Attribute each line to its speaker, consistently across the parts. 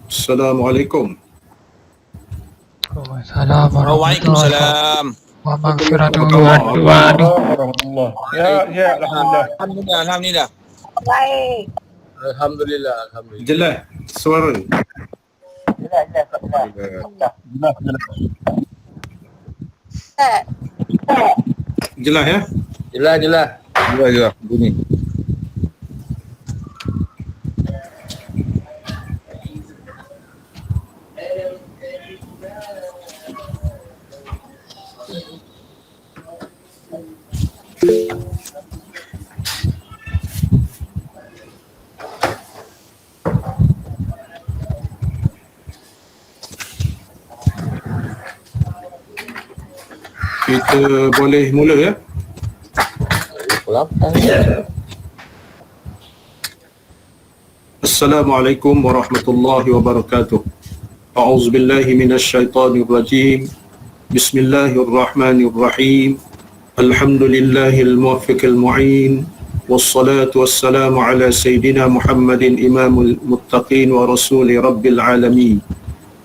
Speaker 1: Assalamualaikum.
Speaker 2: Waalaikumsalam warahmatullahi
Speaker 3: Waalaikumsalam.
Speaker 2: wabarakatuh.
Speaker 4: Warahmatullah. Ya, alhamdulillah.
Speaker 3: Alhamdulillah.
Speaker 5: Baik.
Speaker 6: Alhamdulillah.
Speaker 1: Jelas suara.
Speaker 5: Jelas.
Speaker 1: Jelas ya?
Speaker 6: Jelas.
Speaker 3: Jelas bunyi.
Speaker 1: Kita boleh mula ya? Assalamualaikum warahmatullahi wabarakatuh. A'udzu billahi minasyaitonir rajim. Bismillahirrahmanirrahim. Alhamdulillahil muwaffiqil mu'in. Wassalatu wassalamu ala sayyidina Muhammadin imamul muttaqin wa rasuli rabbil alamin.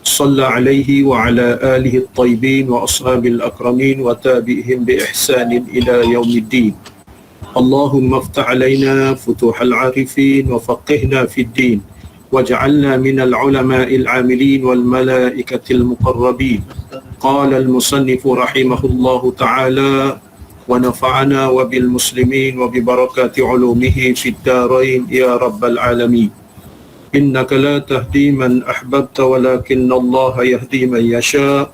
Speaker 1: صلى عليه وعلى آله الطيبين وأصحاب الأكرمين وتابعهم بإحسان إلى يوم الدين. اللهم افتح علينا فتوح العارفين وفقهنا في الدين واجعلنا من العلماء العاملين والملائكة المقربين. قال المصنف رحمه الله تعالى ونفعنا وبالمسلمين وببركات علومه في الدارين يا رب العالمين. إنك لا تهدي من أحببت ولكن الله يهدي من يشاء.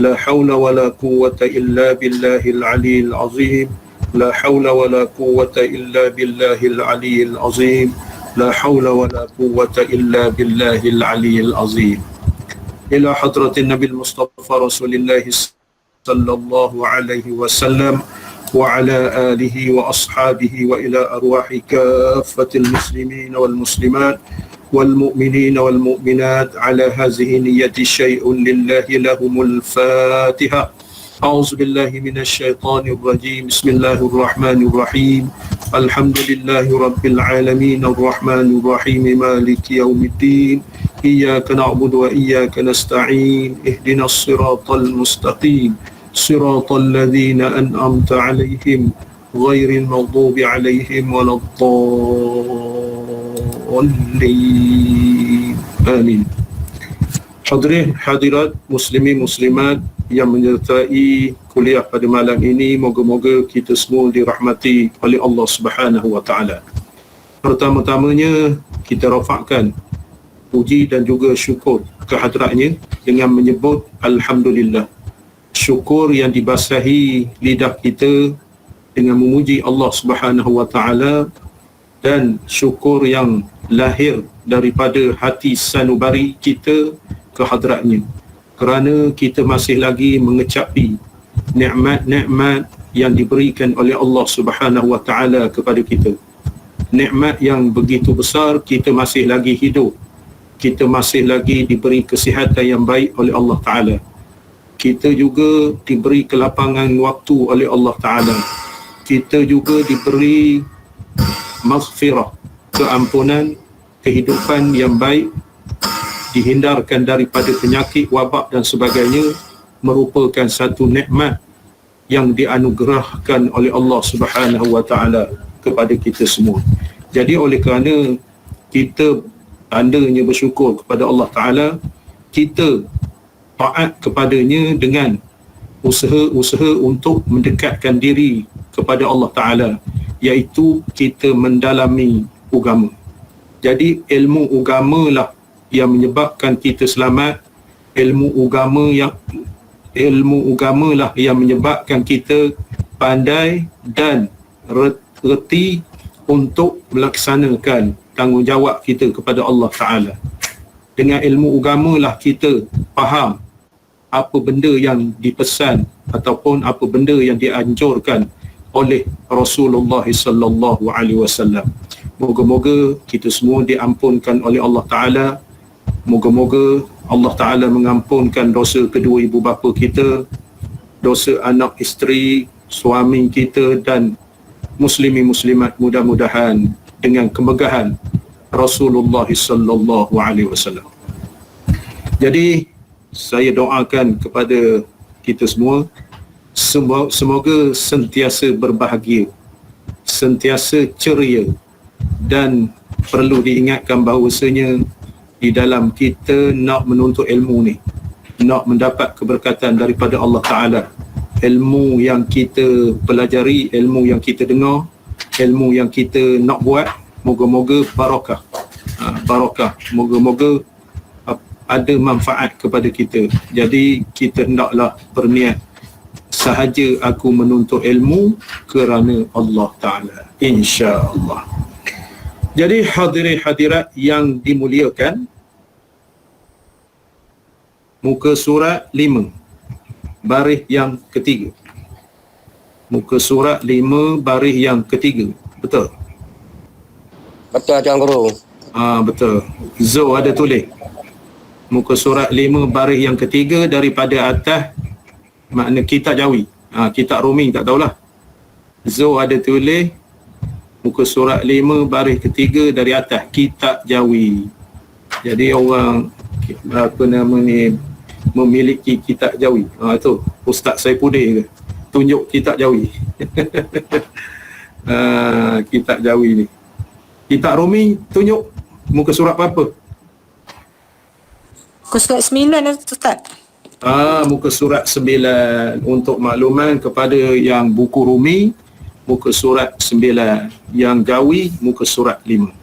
Speaker 1: لا حول ولا قوة إلا بالله العلي العظيم. لا حول ولا قوة إلا بالله العلي العظيم. لا حول ولا قوة إلا بالله العلي العظيم. إلى حضرة النبي المصطفى رسول الله صلى الله عليه وسلم وعلى آله وأصحابه وإلى أرواح كافة المسلمين والمسلمات والمؤمنين والمؤمنات على هذه نية شيء لله لهم الفاتحة. أعوذ بالله من الشيطان الرجيم. بسم الله الرحمن الرحيم. الحمد لله رب العالمين الرحمن الرحيم مالك يوم الدين. إياك نعبد وإياك نستعين. اهدنا الصراط المستقيم صراط الذين أنعمت عليهم غير المغضوب عليهم ولا الضالين. Amin. Hadirin hadirat muslimin muslimat yang menyertai kuliah pada malam ini, moga-moga kita semua dirahmati oleh Allah Subhanahu wa taala. Pertama-tamanya kita rafakkan puji dan juga syukur kehadratnya dengan menyebut alhamdulillah. Syukur yang dibasahi lidah kita dengan memuji Allah Subhanahu wa taala, dan syukur yang lahir daripada hati sanubari kita ke hadratnya, kerana kita masih lagi mengecapi nikmat-nikmat yang diberikan oleh Allah Subhanahu wa taala kepada kita. Nikmat yang begitu besar, kita masih lagi hidup, kita masih lagi diberi kesihatan yang baik oleh Allah taala, kita juga diberi kelapangan waktu oleh Allah taala, kita juga diberi maghfirah, keampunan, kehidupan yang baik, dihindarkan daripada penyakit, wabak dan sebagainya, merupakan satu nikmat yang dianugerahkan oleh Allah Subhanahu wa taala kepada kita semua. Jadi oleh kerana kita tandanya bersyukur kepada Allah taala, kita taat kepadanya dengan usaha-usaha untuk mendekatkan diri kepada Allah taala, iaitu kita mendalami agama. Jadi ilmu agama lah yang menyebabkan kita selamat, ilmu agama lah yang menyebabkan kita pandai dan reti untuk melaksanakan tanggungjawab kita kepada Allah taala. Dengan ilmu agama lah kita faham apa benda yang dipesan ataupun apa benda yang dianjurkan oleh Rasulullah sallallahu alaihi wasallam. Moga-moga kita semua diampunkan oleh Allah taala. Moga-moga Allah taala mengampunkan dosa kedua ibu bapa kita, dosa anak isteri, suami kita dan muslimin muslimat, mudah-mudahan dengan kemegahan Rasulullah sallallahu alaihi wasallam. Jadi saya doakan kepada kita semua, semoga sentiasa berbahagia, sentiasa ceria, dan perlu diingatkan bahawasanya di dalam kita nak menuntut ilmu ni, nak mendapat keberkatan daripada Allah Ta'ala, ilmu yang kita pelajari, ilmu yang kita dengar, ilmu yang kita nak buat, moga-moga barakah. Barakah, moga-moga ada manfaat kepada kita. Jadi kita hendaklah berniat, sahaja aku menuntut ilmu kerana Allah Ta'ala, insya-Allah. Jadi hadirin hadirat yang dimuliakan, muka surat 5 baris yang ketiga. Muka surat 5 baris yang ketiga. Betul?
Speaker 6: Betul Tuan Guru.
Speaker 1: Betul. Zo ada tulis. Muka surat 5 baris yang ketiga daripada atas, makna kitab Jawi. Kitab Rumi tak tahulah. Zo ada tulis muka surat 5 baris ketiga dari atas, kitab Jawi. Jadi orang apa nama ni memiliki kitab Jawi. Tu Ustaz Saifuddin ke tunjuk kitab Jawi. Kitab Jawi ni. Kitab Rumi tunjuk muka surat apa?
Speaker 7: Muka surat 9 Ustaz.
Speaker 1: Muka surat 9. Untuk makluman kepada yang buku Rumi, muka surat 9. Yang Jawi, muka surat 5.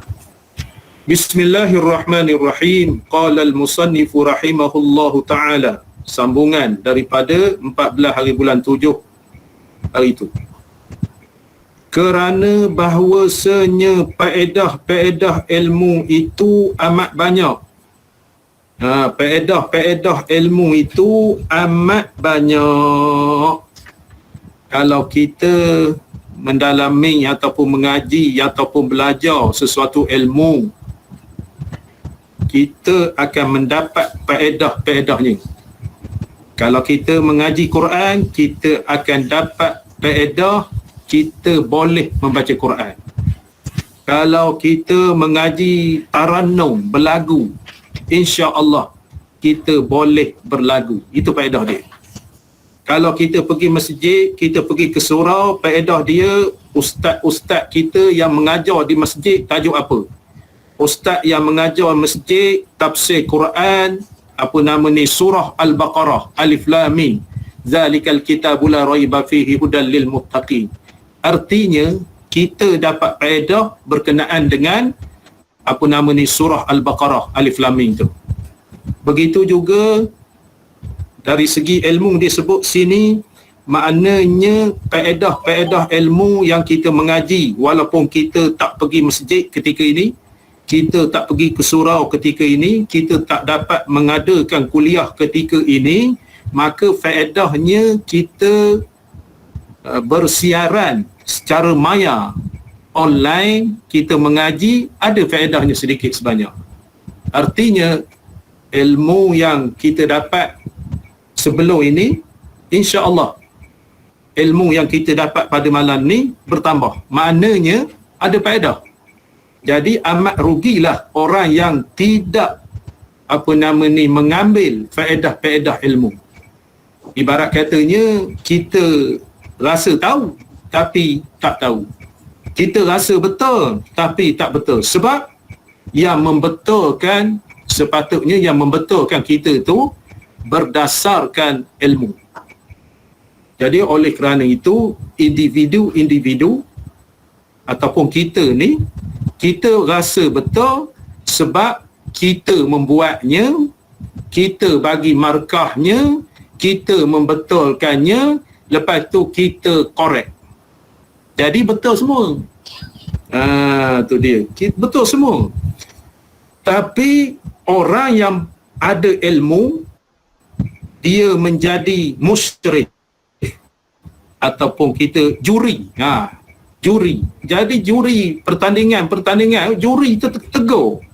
Speaker 1: Bismillahirrahmanirrahim. Qala al-musannifu rahimahullahu ta'ala. Sambungan daripada 14 hari bulan 7 hari itu. Kerana bahawasanya faedah-faedah ilmu itu amat banyak. Faedah-faedah ilmu itu amat banyak. Kalau kita mendalami ataupun mengaji ataupun belajar sesuatu ilmu, kita akan mendapat faedah-faedahnya. Kalau kita mengaji Quran, kita akan dapat faedah kita boleh membaca Quran. Kalau kita mengaji tarannum, berlagu, insya-Allah kita boleh berlagu. Itu faedah dia. Kalau kita pergi masjid, kita pergi ke surau, faedah dia ustaz-ustaz kita yang mengajar di masjid tajuk apa? Ustaz yang mengajar masjid tafsir Quran, apa nama ni, surah Al-Baqarah, Alif Lam Mim, zalikal kitabu la raiba fihi hudal lil muttaqin. Artinya kita dapat faedah berkenaan dengan apa nama ni, surah Al-Baqarah, Alif Lam Mim tu. Begitu juga dari segi ilmu disebut sini, maknanya faedah-faedah ilmu yang kita mengaji, walaupun kita tak pergi masjid ketika ini, kita tak pergi ke surau ketika ini, kita tak dapat mengadakan kuliah ketika ini, maka faedahnya kita bersiaran secara maya online, kita mengaji, ada faedahnya sedikit sebanyak. Artinya ilmu yang kita dapat sebelum ini, insya-Allah ilmu yang kita dapat pada malam ni bertambah, maknanya ada faedah. Jadi amat rugilah orang yang tidak apa nama ni mengambil faedah-faedah ilmu. Ibarat katanya kita rasa tahu tapi tak tahu. Kita rasa betul tapi tak betul. Sebab yang membetulkan, sepatutnya yang membetulkan kita tu berdasarkan ilmu. Jadi oleh kerana itu, individu-individu ataupun kita ni, kita rasa betul sebab kita membuatnya, kita bagi markahnya, kita membetulkannya, lepas tu kita korek. Jadi betul semua. Tu dia. Betul semua. Tapi orang yang ada ilmu, dia menjadi musyrik ataupun kita juri. Juri. Jadi juri pertandingan, juri tegur.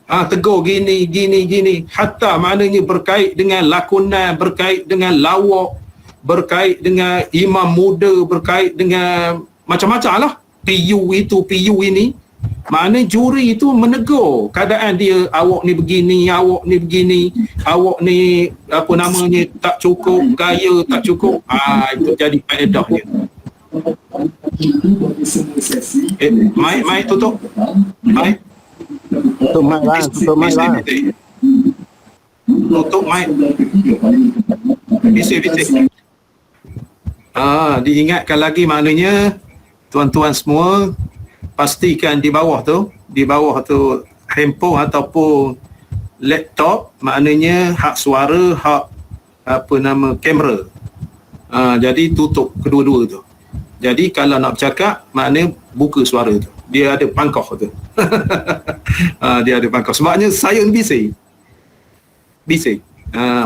Speaker 1: Tegur gini. Hatta maknanya berkait dengan lakonan, berkait dengan lawak, berkait dengan imam muda, berkait dengan macam-macam lah. PU itu, PU ini. Maknanya juri itu menegur keadaan dia, awak ni begini, awak ni begini, awak ni apa namanya tak cukup, gaya tak cukup. Itu jadi faedahnya. Mic tutup. Mic.
Speaker 6: Tutup mic bang, tutup mic bang.
Speaker 1: Tutup mic. Bisik. Diingatkan lagi, maknanya tuan-tuan semua pastikan di bawah tu handphone ataupun laptop, maknanya hak suara, hak apa nama kamera. Jadi tutup kedua-dua tu. Jadi kalau nak bercakap, maknanya buka suara tu. Dia ada pangkah tu. Dia ada pangkah. Sebabnya saya ni bising.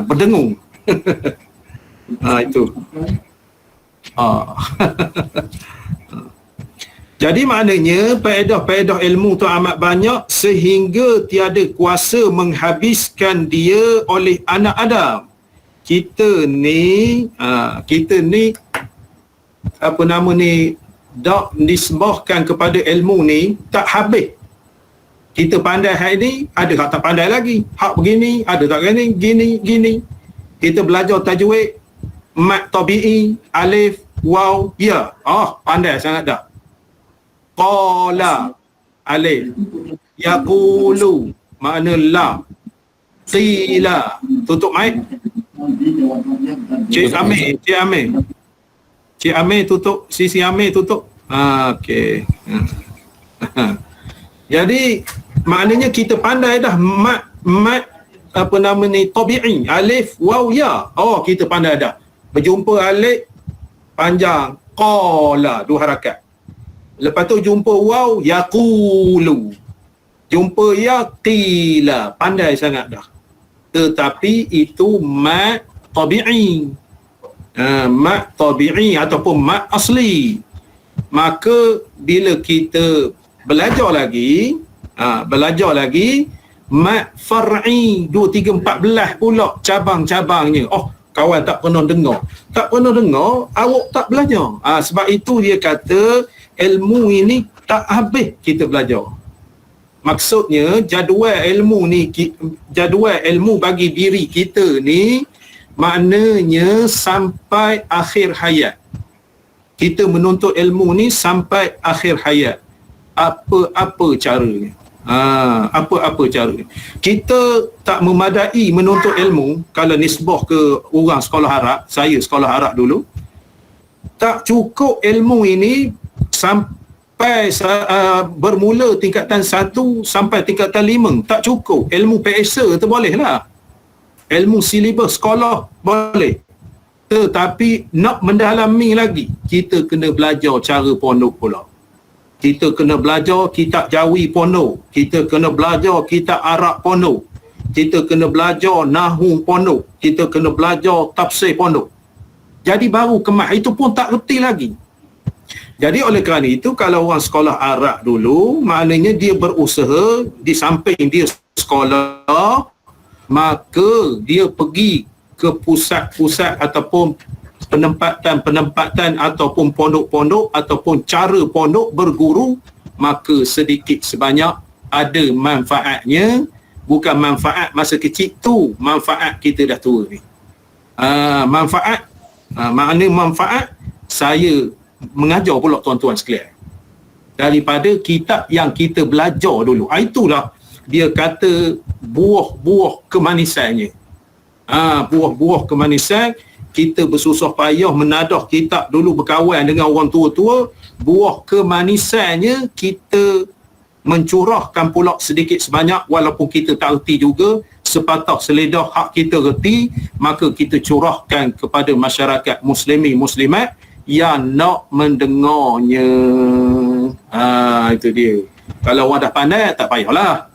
Speaker 1: Berdengung. Itu. Jadi maknanya faedah-faedah ilmu tu amat banyak sehingga tiada kuasa menghabiskan dia oleh anak Adam. Kita ni apa nama ni, dak nisbahkan kepada ilmu ni tak habis. Kita pandai hak ni, ada hak tak pandai lagi. Hak begini, ada tak gini. Kita belajar tajwid, mat tabi'i, alif, waw, ya. Pandai sangat dah. Qala, alif. Yaqulu, makna la. Qila, tutup mic. Cik Amir tutup, Sisi Amir tutup. Okey. Jadi maknanya kita pandai dah mat apa nama ni, tabi'i, alif, waw, ya. Kita pandai dah. Berjumpa alif panjang, qala, 2 harakat. Lepas tu jumpa waw, yaqulu. Jumpa ya, qila. Pandai sangat dah. Tetapi itu mat tabi'i. Mat tabi'i ataupun mat asli. Maka bila kita belajar lagi, mat far'i 2, 3, 14 pula cabang-cabangnya. Kawan tak pernah dengar, awak tak belajar. Sebab itu dia kata ilmu ini tak habis kita belajar. Maksudnya jadual ilmu bagi diri kita ni maknanya sampai akhir hayat. Kita menuntut ilmu ni sampai akhir hayat. Apa caranya? Apa caranya? Kita tak memadai menuntut ilmu. Kalau nisbah ke orang sekolah Arab, saya sekolah Arab dulu, tak cukup ilmu ini sampai bermula tingkatan 1 sampai tingkatan 5. Tak cukup. Ilmu PSA tu boleh lah. Ilmu silibus sekolah boleh. Tetapi nak mendalami lagi, kita kena belajar cara pondok pula. Kita kena belajar kitab Jawi pondok. Kita kena belajar kitab Arab pondok. Kita kena belajar Nahwu pondok. Kita kena belajar tafsir pondok. Jadi baru kemas. Itu pun tak reti lagi. Jadi oleh kerana itu, kalau orang sekolah Arab dulu, maknanya dia berusaha, di samping dia sekolah, maka dia pergi ke pusat-pusat ataupun penempatan ataupun pondok-pondok ataupun cara pondok berguru, maka sedikit sebanyak ada manfaatnya. Bukan manfaat masa kecil tu, manfaat kita dah tua ni. Makna manfaat saya mengajar pula tuan-tuan sekalian daripada kitab yang kita belajar dulu. Itulah dia kata buah-buah kemanisannya. Buah-buah kemanisan. Kita bersusah payah menadah kitab dulu, berkawan dengan orang tua-tua. Buah kemanisannya kita mencurahkan pula sedikit sebanyak, walaupun kita tak reti juga, sepatah seledah hak kita reti, maka kita curahkan kepada masyarakat muslimin muslimat yang nak mendengarnya. Itu dia. Kalau orang dah pandai, tak payahlah.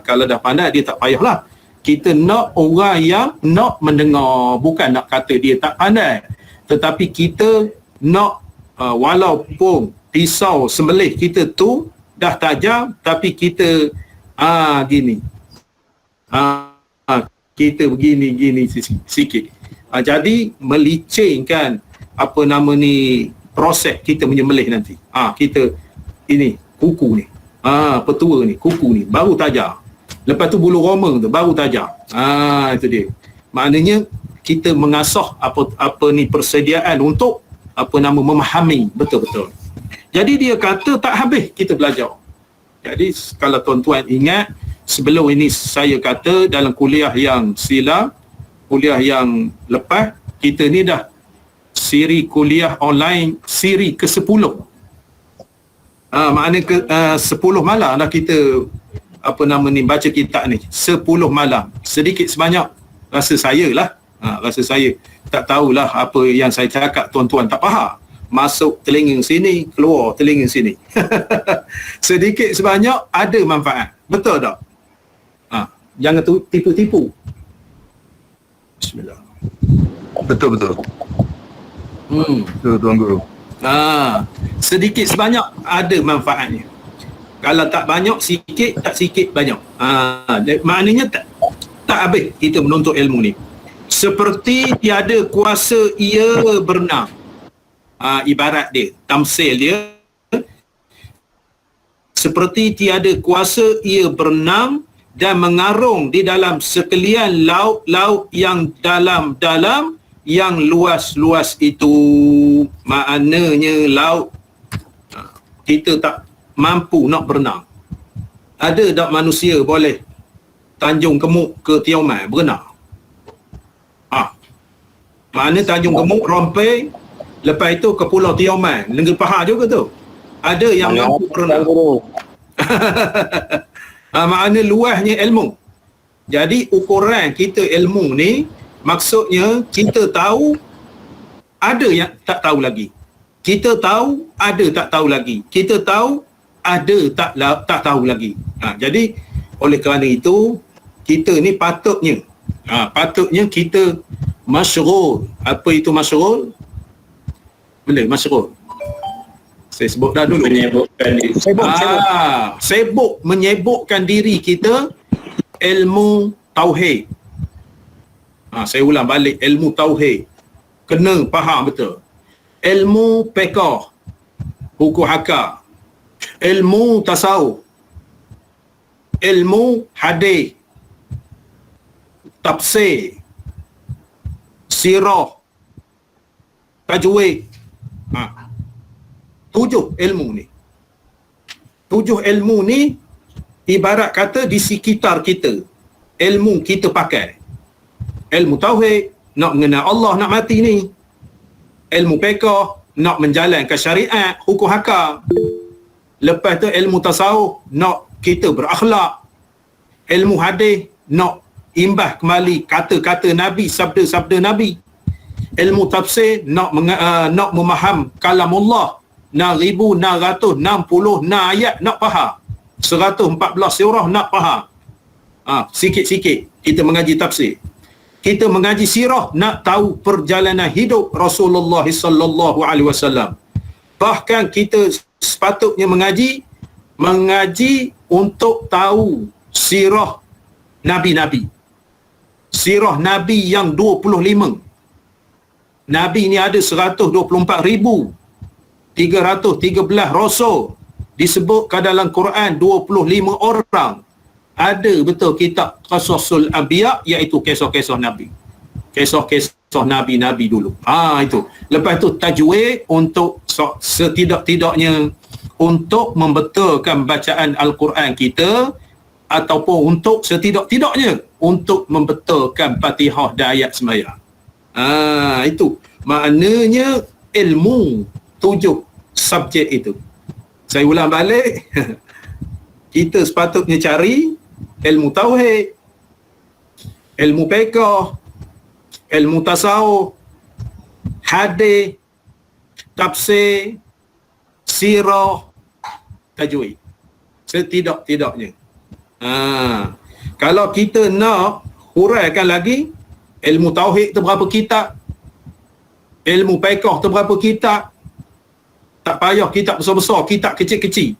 Speaker 1: Kalau dah pandai, dia tak payahlah. Kita nak orang yang nak mendengar, bukan nak kata dia tak pandai. Tetapi kita nak, walaupun pisau sembelih kita tu dah tajam, tapi kita gini. Kita begini sikit. Jadi melicingkan apa nama ni, proses kita menyembelih nanti. Kita ini kuku ni. petua ni, kuku ni baru tajam. Lepas tu bulu roma tu baru tajam. Itu dia. Maknanya kita mengasah apa ni persediaan untuk memahami betul-betul. Jadi dia kata tak habis kita belajar. Jadi kalau tuan-tuan ingat, sebelum ini saya kata dalam kuliah yang silam, kuliah yang lepas, kita ni dah siri kuliah online siri ke-10. Maknanya 10 malam dah kita baca kitab ni. 10 malam. Sedikit sebanyak rasa saya lah. Rasa saya tak tahulah apa yang saya cakap tuan-tuan tak faham. Masuk telinga sini, keluar telinga sini. Sedikit sebanyak ada manfaat. Betul tak? Jangan tipu-tipu. Bismillah.
Speaker 3: Betul. Betul, Tuan Guru.
Speaker 1: Sedikit sebanyak ada manfaatnya. Kalau tak banyak, sikit, tak sikit, banyak. Maknanya tak habis kita menuntut ilmu ni. Seperti tiada kuasa ia berenang. Ibarat dia, tamsil dia. Seperti tiada kuasa ia berenang dan mengarung di dalam sekalian laut-laut yang dalam-dalam, yang luas-luas itu. Maknanya laut kita tak mampu nak berenang. Ada tak manusia boleh Tanjung Kemuk ke Tioman berenang? Mana Tanjung Kemuk, Rompei, lepas itu ke Pulau Tioman, Negeri Pahang juga tu. Ada yang mampu berenang. Makna luasnya ilmu. Jadi ukuran kita ilmu ni, maksudnya kita tahu, ada yang tak tahu lagi. Kita tahu, ada tak tahu lagi. Kita tahu, ada tak tahu lagi. Jadi oleh kerana itu, kita ni patutnya kita masyghul. Apa itu masyghul? Boleh masyghul. Saya sebut dah dulu. Menyibukkan diri. Sibuk menyibukkan diri kita ilmu tauhid. Saya ulang balik, ilmu tauhid kena faham betul. Ilmu fiqh, hukum hakam, ilmu tasawuf, ilmu hadis, tafsir, sirah, tajwid. 7 ilmu ni. 7 ilmu ni ibarat kata di sekitar kita. Ilmu kita pakai. Ilmu tauhid, nak mengenal Allah, nak mati ni. Ilmu fiqh, nak menjalankan syariat, hukum hakam. Lepas tu ilmu tasawuf, nak kita berakhlak. Ilmu hadis, nak imbas kembali kata-kata Nabi, sabda-sabda Nabi. Ilmu tafsir, nak memaham kalamullah. 6,666 ayat nak faham. 114 surah nak faham. Sikit-sikit kita mengaji tafsir. Kita mengaji sirah, nak tahu perjalanan hidup Rasulullah sallallahu alaihi wasallam. Bahkan kita sepatutnya mengaji untuk tahu sirah nabi-nabi. Sirah nabi yang 25. Nabi ni ada 124,313 rasul. Disebutkan dalam Quran 25 orang. Ada betul kitab Qasasul Anbiya, iaitu kisah-kisah Nabi. Kisah-kisah Nabi-Nabi dulu. Itu. Lepas tu tajwid untuk setidak-tidaknya untuk membetulkan bacaan Al-Quran kita, ataupun untuk setidak-tidaknya untuk membetulkan Fatihah dan ayat sembahyang. Itu. Maknanya ilmu 7 subjek itu. Saya ulang balik. Kita sepatutnya cari ilmu tauhid, ilmu fiqh, ilmu tasawuf, hadis, tafsir, sirah, tajwid. Setidak-tidaknya. Kalau kita nak huraikan lagi, ilmu tauhid tu berapa kitab, ilmu fiqh tu berapa kitab. Tak payah kitab besar-besar, kitab kecil-kecil.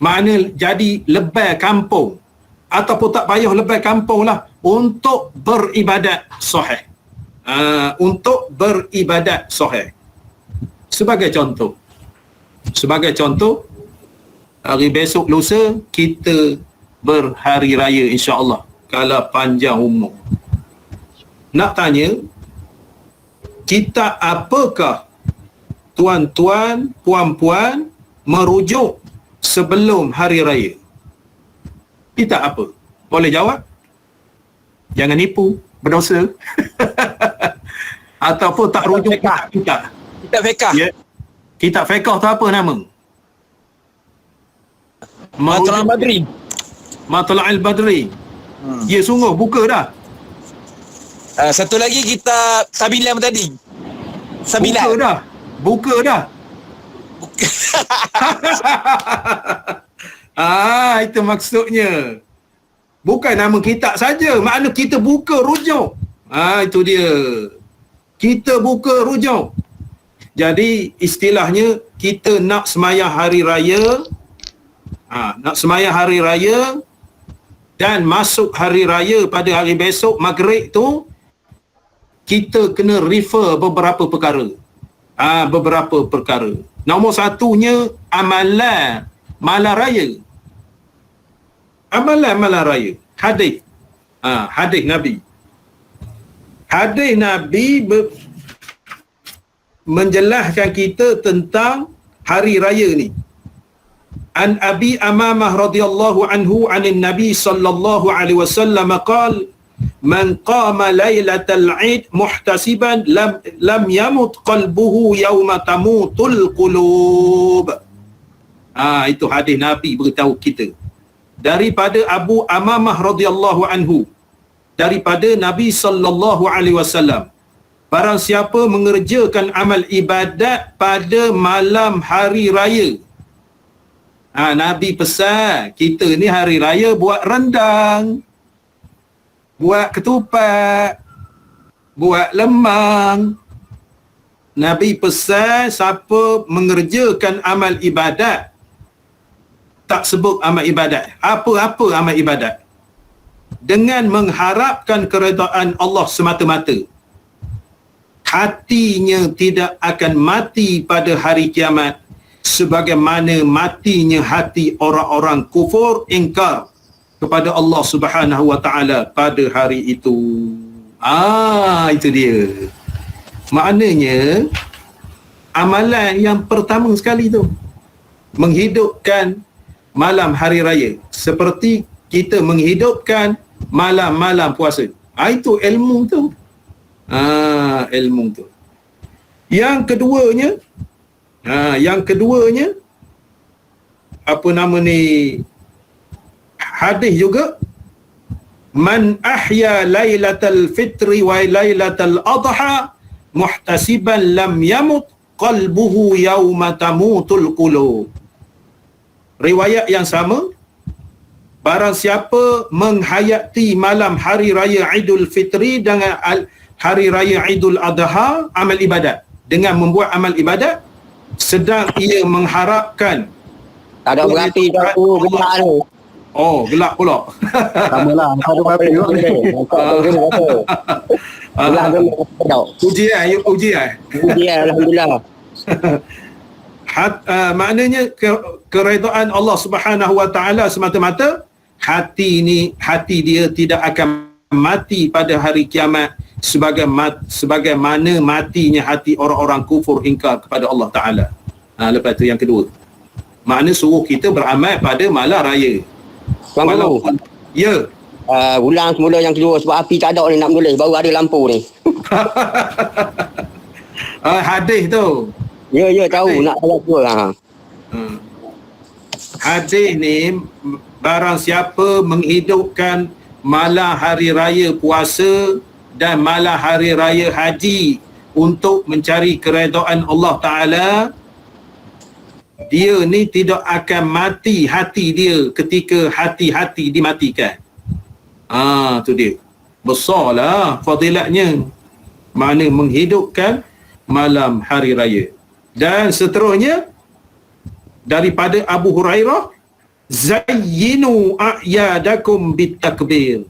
Speaker 1: Makna jadi lebay kampung. Ataupun tak payah lebay kampung lah, untuk beribadat sahih. Untuk beribadat sahih. Sebagai contoh, Hari besok lusa kita berhari raya insya-Allah kalau panjang umur. Nak tanya, kita apakah tuan-tuan, puan-puan merujuk sebelum hari raya? Kita apa? Boleh jawab? Jangan nipu, berdosa. Ataupun tak rujuk kita.
Speaker 3: Kitab fiqah.
Speaker 1: Ya. Kitab fiqh tu apa nama?
Speaker 3: Matla'ul Badri.
Speaker 1: Matla'ul Badri. Ya, sungguh buka dah.
Speaker 3: Satu lagi kitab Sabilan tadi. Sabilan.
Speaker 1: Buka dah. Itu maksudnya. Bukan nama kitab saja, makna kita buka rujuk. Itu dia. Kita buka rujuk. Jadi istilahnya kita nak sembahyang hari raya, nak sembahyang hari raya dan masuk hari raya pada hari besok maghrib tu, kita kena refer beberapa perkara. Beberapa perkara. Nombor satunya amalan malam raya. Amalan malam raya. Hadis. Hadis Nabi. Hadis Nabi menjelaskan kita tentang hari raya ni. An Abi Amamah radhiyallahu anhu anin Nabi sallallahu alaihi wasallam qala man qama lailatal Eid muhtasiban lam yamut qalbuhu yawma tamutul qulub. Itu hadis Nabi beritahu kita. Daripada Abu Amamah radhiyallahu anhu, daripada Nabi sallallahu alaihi wasallam, barang siapa mengerjakan amal ibadat pada malam hari raya. Nabi pesan kita ni hari raya buat rendang, buat ketupat, buat lemang. Nabi pesan siapa mengerjakan amal ibadat, tak sebut amal ibadat, apa-apa amal ibadat, dengan mengharapkan keredaan Allah semata-mata, hatinya tidak akan mati pada hari kiamat sebagaimana matinya hati orang-orang kufur ingkar kepada Allah Subhanahu wa taala pada hari itu. Itu dia. Maknanya amalan yang pertama sekali tu menghidupkan malam hari raya seperti kita menghidupkan malam-malam puasa. Itu ilmu tu. Ilmu tu. Yang keduanya apa nama ni, hadis juga, man ahya lailatal fitri wa lailatal adha muhtasiban lam yamut qalbuhu yawma tamutul qulub. Riwayat yang sama, barang siapa menghayati malam hari raya Idul Fitri dengan hari raya Idul Adha, amal ibadat, dengan membuat amal ibadat sedang ia mengharapkan.
Speaker 6: Tak ada berapi tu, gelap tu.
Speaker 1: Gelap pula.
Speaker 6: Sama lah, tak ada berapi tu. Gelap tu.
Speaker 1: Uji,
Speaker 6: Alhamdulillah.
Speaker 1: Maknanya keredaan Allah Subhanahu wa taala semata-mata, hati dia tidak akan mati pada hari kiamat sebagaimana matinya hati orang-orang kufur ingkar kepada Allah taala. Lepas tu yang kedua, makna suruh kita beramal pada malam raya.
Speaker 6: Walaupun
Speaker 1: ya,
Speaker 6: ulang semula yang kedua, sebab api tak ada ni nak menulis, baru ada lampu ni.
Speaker 1: Hadis tu.
Speaker 6: Ya tahu nak salah dua.
Speaker 1: Hadis ni, barang siapa menghidupkan malam hari raya puasa dan malam hari raya haji untuk mencari keredaan Allah Ta'ala, dia ni tidak akan mati hati dia ketika hati-hati dimatikan. Tu dia. Besarlah fadilatnya. Mana menghidupkan malam hari raya. Dan seterusnya daripada Abu Hurairah, zayyinu a'yadakum bitakbir,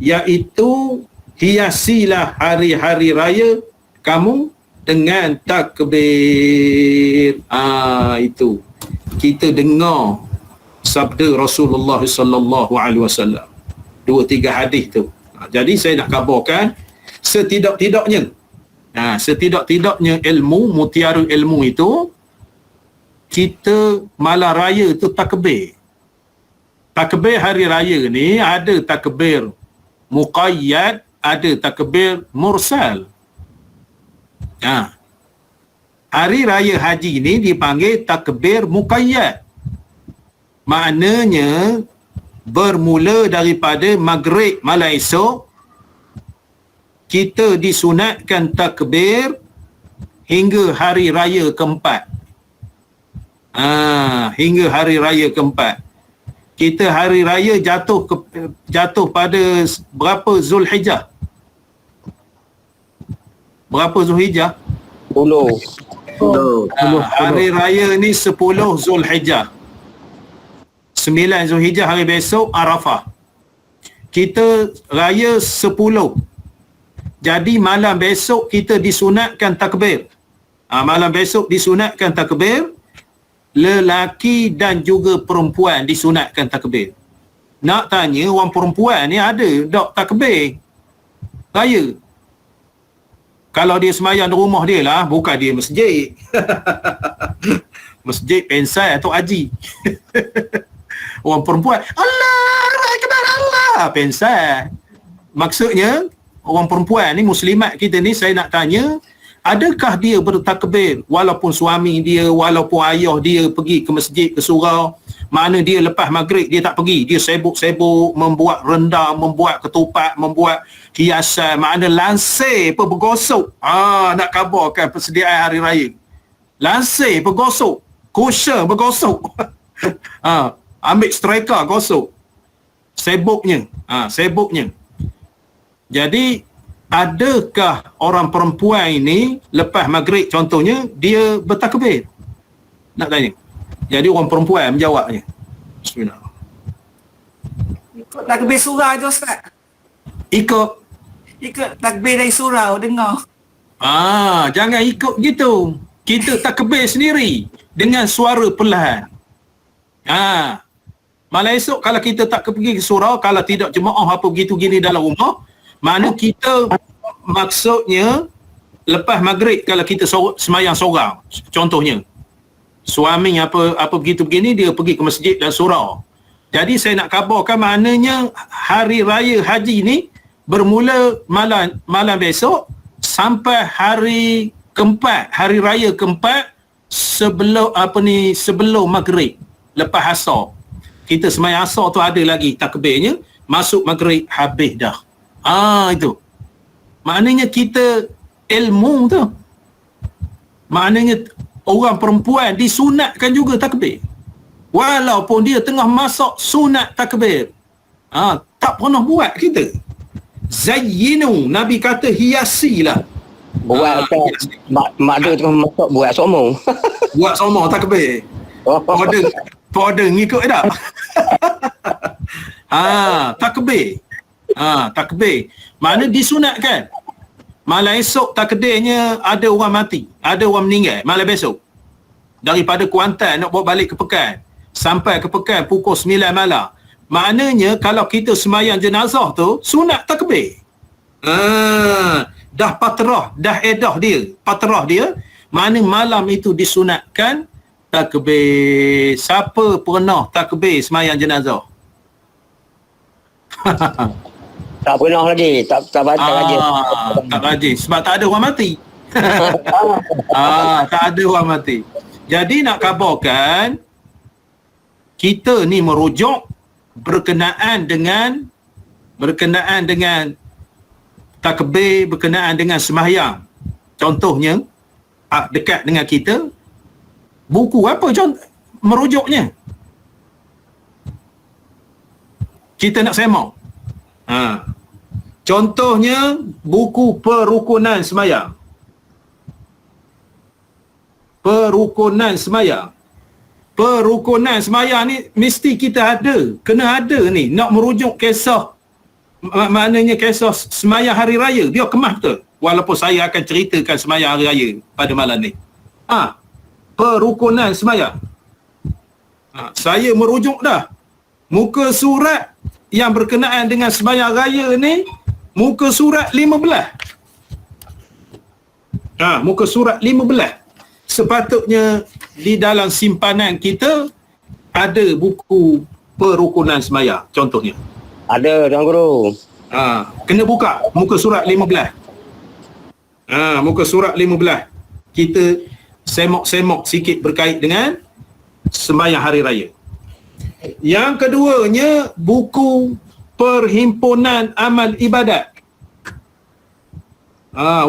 Speaker 1: iaitu hiasilah hari-hari raya kamu dengan takbir. Itu kita dengar sabda Rasulullah sallallahu alaihi wasallam. 2-3 hadis tu. Jadi saya nak khabarkan setidak-tidaknya ilmu, mutiara ilmu itu, kita malam raya tu takbir. Takbir hari raya ni ada takbir muqayyad, ada takbir mursal. Hari raya haji ni dipanggil takbir muqayyad. Maknanya bermula daripada maghrib malam esok, kita disunatkan takbir hingga hari raya keempat. Hingga hari raya keempat. Kita hari raya jatuh pada berapa Zulhijjah? Berapa Zulhijjah?
Speaker 6: 10.
Speaker 1: Hari raya ni 10 Zulhijjah. 9 Zulhijjah hari besok Arafah. Kita raya 10. Jadi malam besok kita disunatkan takbir. Malam besok disunatkan takbir. Lelaki dan juga perempuan disunatkan takbir. Nak tanya, orang perempuan ni ada tak takbir raya? Kalau dia semayang di rumah dia lah, bukan dia masjid. Masjid pensai atau haji. Orang perempuan, Allah Akbar, Allah, pensai. Maksudnya orang perempuan ni, muslimat kita ni, saya nak tanya, adakah dia bertakbir walaupun suami dia, walaupun ayah dia pergi ke masjid, ke surau, mana dia lepas maghrib dia tak pergi, dia sibuk-sibuk membuat rendang, membuat ketupat, membuat hiasan, makna lansir pun bergosok. Nak khabarkan persediaan hari raya, lansir bergosok, cushion bergosok. Ambil striker gosok, sibuknya. Jadi adakah orang perempuan ini lepas maghrib contohnya dia bertakbir? Nak tanya. Jadi orang perempuan menjawabnya. Bismillah.
Speaker 7: Ikut takbir surau je Ustaz.
Speaker 1: Ikut
Speaker 7: takbir dari surau, dengar.
Speaker 1: Jangan ikut gitu. Kita takbir sendiri dengan suara perlahan. Malam esok kalau kita tak pergi ke surau, kalau tidak jemaah apa begitu gini dalam rumah, mana kita maksudnya lepas maghrib kalau kita semayang seorang, contohnya suami apa begitu begini, dia pergi ke masjid dan surau. Jadi saya nak khabarkan maknanya hari raya haji ni bermula malam besok sampai hari keempat, hari raya keempat, sebelum maghrib, lepas asar. Kita semayang asar tu ada lagi takbirnya, masuk maghrib habis dah. Itu. Maknanya kita ilmu tu. Maknanya orang perempuan disunatkan juga takbir. Walaupun dia tengah masak sunat takbir. Tak pernah buat kita. Zayyinu, Nabi kata hiasilah.
Speaker 6: Buat mak dia tengah masak, buat somong.
Speaker 1: Buat somong takbir. Powder ngikut tak? Takbir. Takbir. Mana disunatkan. Malam esok takdirnya ada orang mati, ada orang meninggal malam besok. Daripada Kuantan nak bawa balik ke Pekan, sampai ke Pekan pukul 9 malam. Maknanya kalau kita semayang jenazah tu sunat takbir. Dah patrah, dah edah dia, patrah dia, mana malam itu disunatkan takbir. Siapa pernah takbir semayang jenazah?
Speaker 6: Tak pernah lagi, tak rajin.
Speaker 1: Tak rajin sebab tak ada orang mati. Tak ada orang mati. Jadi nak khabarkan, kita ni merujuk berkenaan dengan takbir, berkenaan dengan sembahyang. Contohnya dekat dengan kita, buku apa contoh merujuknya? Kita nak semak. Contohnya buku perukunan sembahyang. Perukunan sembahyang. Perukunan sembahyang ni mesti kita ada, kena ada ni. Nak merujuk kisah, maknanya kisah sembahyang hari raya, biar kemas betul. Walaupun saya akan ceritakan sembahyang hari raya pada malam ni. Perukunan sembahyang. Saya merujuk dah. Muka surat yang berkenaan dengan sembahyang raya ni, muka surat 15. Muka surat 15. Sepatutnya di dalam simpanan kita ada buku perukunan sembahyang contohnya.
Speaker 6: Ada, Tuan Guru.
Speaker 1: Kena buka muka surat 15. Muka surat 15. Kita semok-semok sikit berkait dengan sembahyang hari raya. Yang keduanya, buku Perhimpunan Amal Ibadat.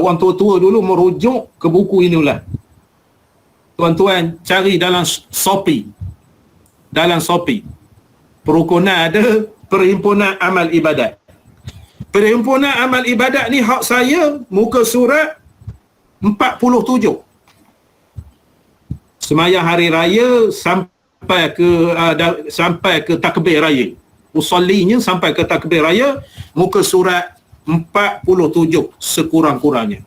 Speaker 1: Orang tua-tua dulu merujuk ke buku inilah. Tuan-tuan cari dalam Shopee. Dalam Shopee. Perukunan ada Perhimpunan Amal Ibadat. Perhimpunan Amal Ibadat ni hak saya muka surat 47. Sembahyang hari raya sampai ke takbir raya. Usallinya sampai ke takbir raya, muka surat 47 sekurang-kurangnya.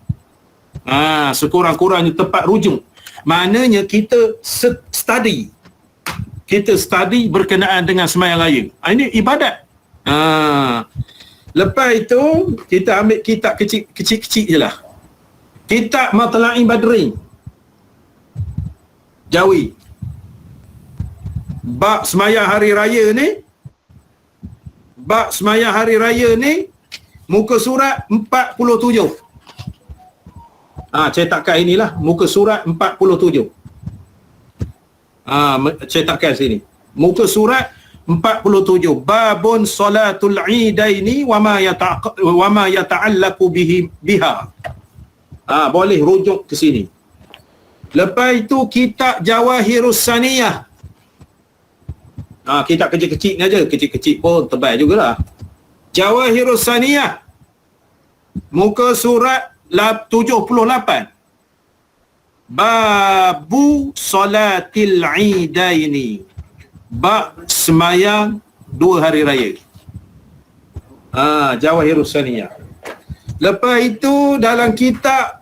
Speaker 1: Sekurang-kurangnya tepat rujuk. Maknanya kita study. Kita study berkenaan dengan sembahyang raya. Ini ibadat. Lepas itu kita ambil kitab kecil-kecil je lah. Kitab Matla'i Badrin, Jawi. Bab sembahyang hari raya ni, muka surat 47. Cetakan inilah muka surat 47. Cetakan sini. Muka surat 47. Babun salatul idaini wa ma yata'allaqu biha. Boleh rujuk ke sini. Lepas itu kitab Jawahirus Saniyah. Kitab kecil-kecil ni aja, kecil-kecil pun tebal jugalah. Jawahirus Saniyah, muka surat 78. Babu salatil idaini. Bab sembahyang dua hari raya. Jawahirus Saniyah. Lepas itu dalam kitab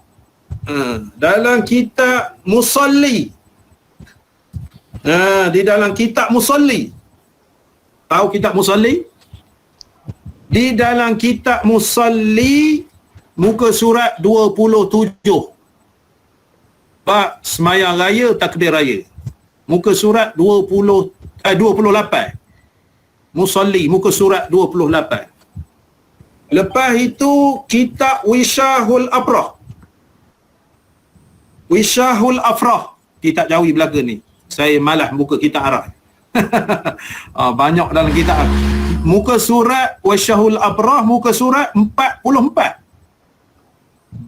Speaker 1: Musalli. Di dalam kitab Musalli. Tahu kitab Musalli? Di dalam kitab Musalli, muka surat 27. Bab sembahyang raya, takbir raya. Muka surat 28. Musalli, muka surat 28. Lepas itu kitab Wishahul Afrah. Wishahul Afrah, kitab Jawi belaka ni. Saya malas buka kitab Arab. Banyak dalam kitab. Muka surat Wishahul Afrah, muka surat 44.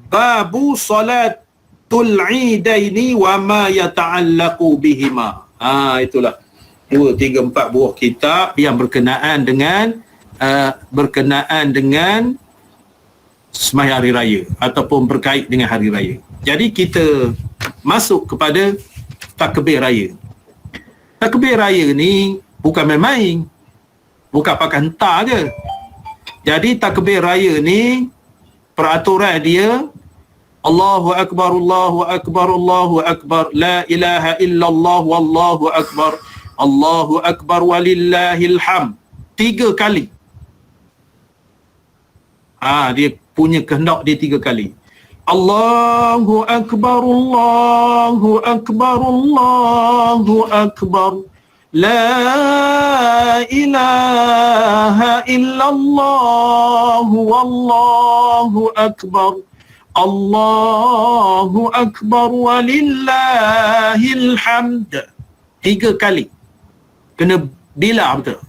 Speaker 1: Babu salatul idaini wa ma yata'allaqu bihima. Itulah 2, 3, 4 buah kitab yang berkenaan dengan sembahyang hari raya ataupun berkait dengan hari raya. Jadi kita masuk kepada takbir raya. Takbir raya ni bukan main-main. Bukan pakai hentar je. Jadi takbir raya ni peraturan dia Allahu Akbar, Allahu Akbar, Allahu Akbar, la ilaha illallah, wallahu akbar, Allahu Akbar walillahil hamd. 3 kali. Dia punya kehendak dia 3 kali. Allahu Akbar, Allahu Akbar, Allahu Akbar, la ilaha illallah, wallahu akbar, Allahu Akbar walillahil hamd. 3 kali. Kena bila betul.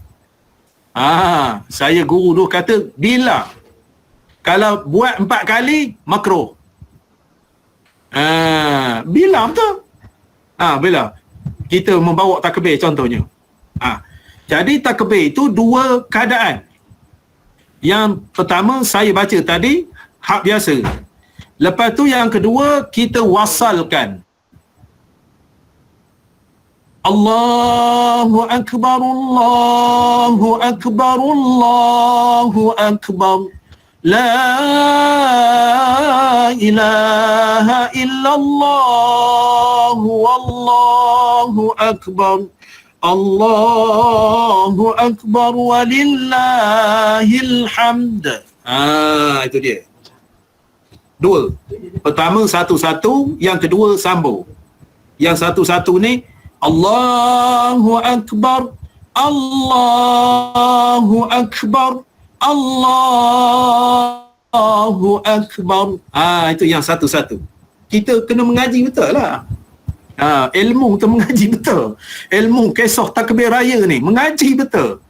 Speaker 1: Saya guru tu kata bila. Kalau buat 4 kali makruh. Bila betul. Bila kita membawa takbir contohnya. Jadi takbir itu 2 keadaan. Yang pertama saya baca tadi hak biasa. Lepas tu yang kedua kita wasalkan. Allahu Akbar, Allahu Akbar, Allahu Akbar, la ilaha illallah, wallahu akbar, Allahu Akbar walillahil hamd. Itu dia. Dua. Pertama satu-satu, yang kedua sambung. Yang satu-satu ni Allahu Akbar, Allahu Akbar, Allahu Akbar. Itu yang satu-satu. Kita kena mengaji betul lah. Ilmu tu mengaji betul. Ilmu kisah takbir raya ni mengaji betul.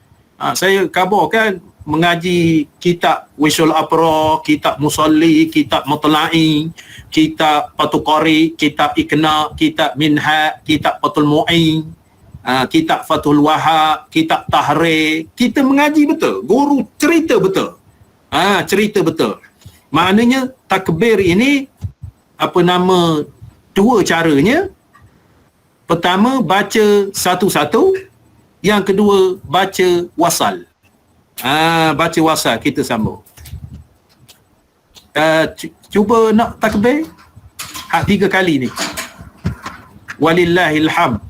Speaker 1: Saya kabarkan mengaji kitab Wisul Apra, kitab Musalli, kitab Mutla'i, kitab Fathul Qari, kitab Iqna, kitab Minhaj, kitab Fathul Mu'in, kitab Fathul Wahab, kitab Tahrir. Kita mengaji betul. Guru cerita betul. Cerita betul. Maknanya takbir ini dua caranya. Pertama baca satu-satu, yang kedua baca wasal. Baca wasal, kita sambung. Cuba nak takbir 3 kali ni. Walillahil hamd.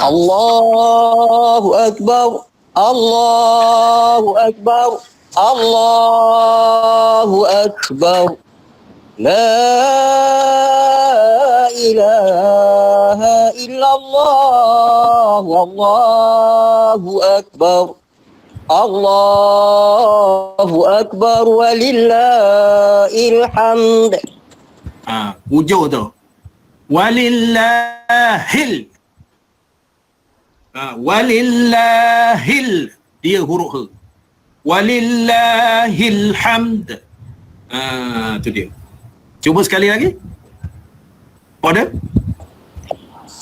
Speaker 6: Allahu Akbar, Allahu Akbar, Allahu Akbar. La ilaha illallah, Allahu Akbar, Allahu Akbar walillahil hamd.
Speaker 1: Hujung tu. Walillahil. Walillahil. Dia huruf H. Walillahil hamd. Tu dia. Cuba sekali lagi. Pada.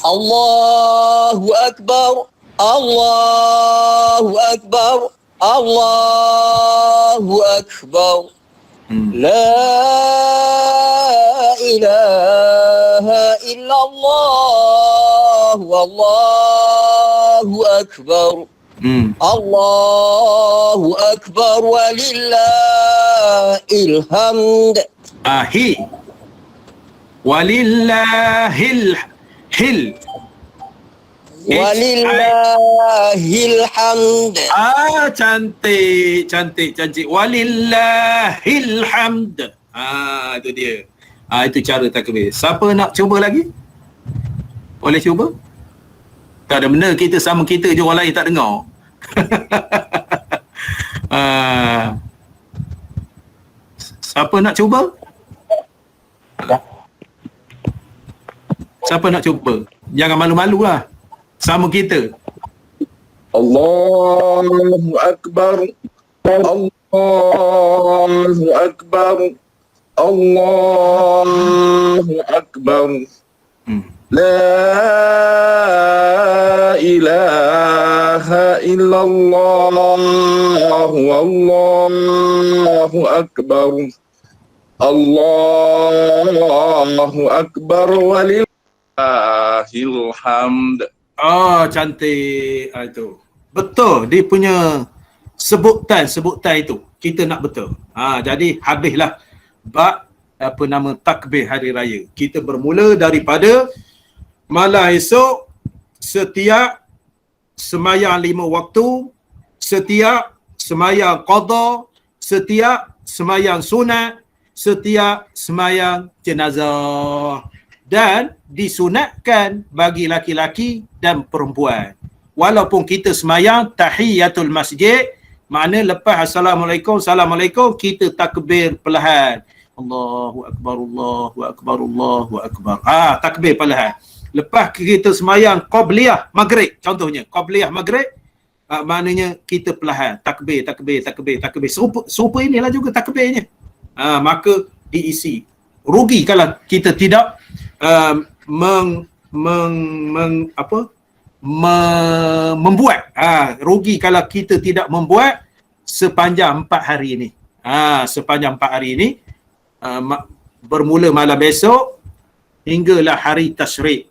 Speaker 6: Allahu Akbar, Allahu Akbar, Allahu Akbar. La ilaha illallah, Allahu Akbar. Allahu Akbar walillahil hamd.
Speaker 1: Walillahil hil.
Speaker 6: Walillahil hamd.
Speaker 1: Cantik. Walillahil hamd. Itu dia. Itu cara takbir. Siapa nak cuba lagi? Boleh cuba? Tak ada benda, kita sama kita je, orang lain tak dengar. Siapa nak cuba? Siapa nak cuba? Jangan malu-malu lah. Sama kita.
Speaker 4: Allahu Akbar, Allahu Akbar, Allahu Akbar. La ilaha illallah, Allahu Akbar, Allahu Akbar walillahil hamd.
Speaker 1: Cantik. Itu betul, dia punya sebutan itu kita nak betul. Jadi habislah bab takbir hari raya. Kita bermula daripada malam esok, setiap semayang 5 waktu, setiap semayang qada, setiap semayang sunat, setiap semayang jenazah, dan disunatkan bagi laki-laki dan perempuan. Walaupun kita semayang tahiyatul masjid, makna lepas assalamualaikum kita takbir perlahan. Allahu Akbar, Allahu Akbar, Allahu Akbar. Takbir perlahan. Lepas kita semayang qabliyah maghrib, contohnya qabliyah maghrib, maknanya kita perlahan takbir. Serupa inilah juga takbirnya. Maka diisi. Rugi kalau kita tidak membuat. Rugi kalau kita tidak membuat sepanjang 4 hari ini. Sepanjang 4 hari ini, bermula malam besok hinggalah hari tasyrik.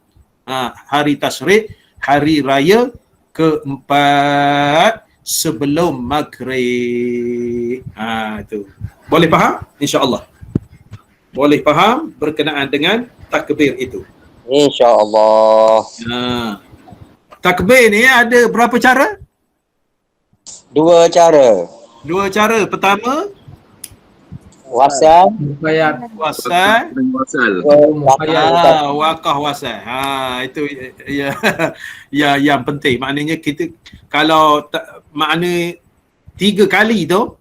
Speaker 1: Hari tasyrik, hari raya keempat sebelum maghrib. Itu. Boleh faham? InsyaAllah. Boleh faham berkenaan dengan takbir itu.
Speaker 6: InsyaAllah.
Speaker 1: Takbir ni ada berapa cara?
Speaker 6: Dua cara.
Speaker 1: Dua cara. Pertama,
Speaker 6: Wasal.
Speaker 1: wasal.
Speaker 4: Wasal.
Speaker 1: Wakah wasal. Itu ya yang penting. Maknanya kita kalau makna 3 kali tu,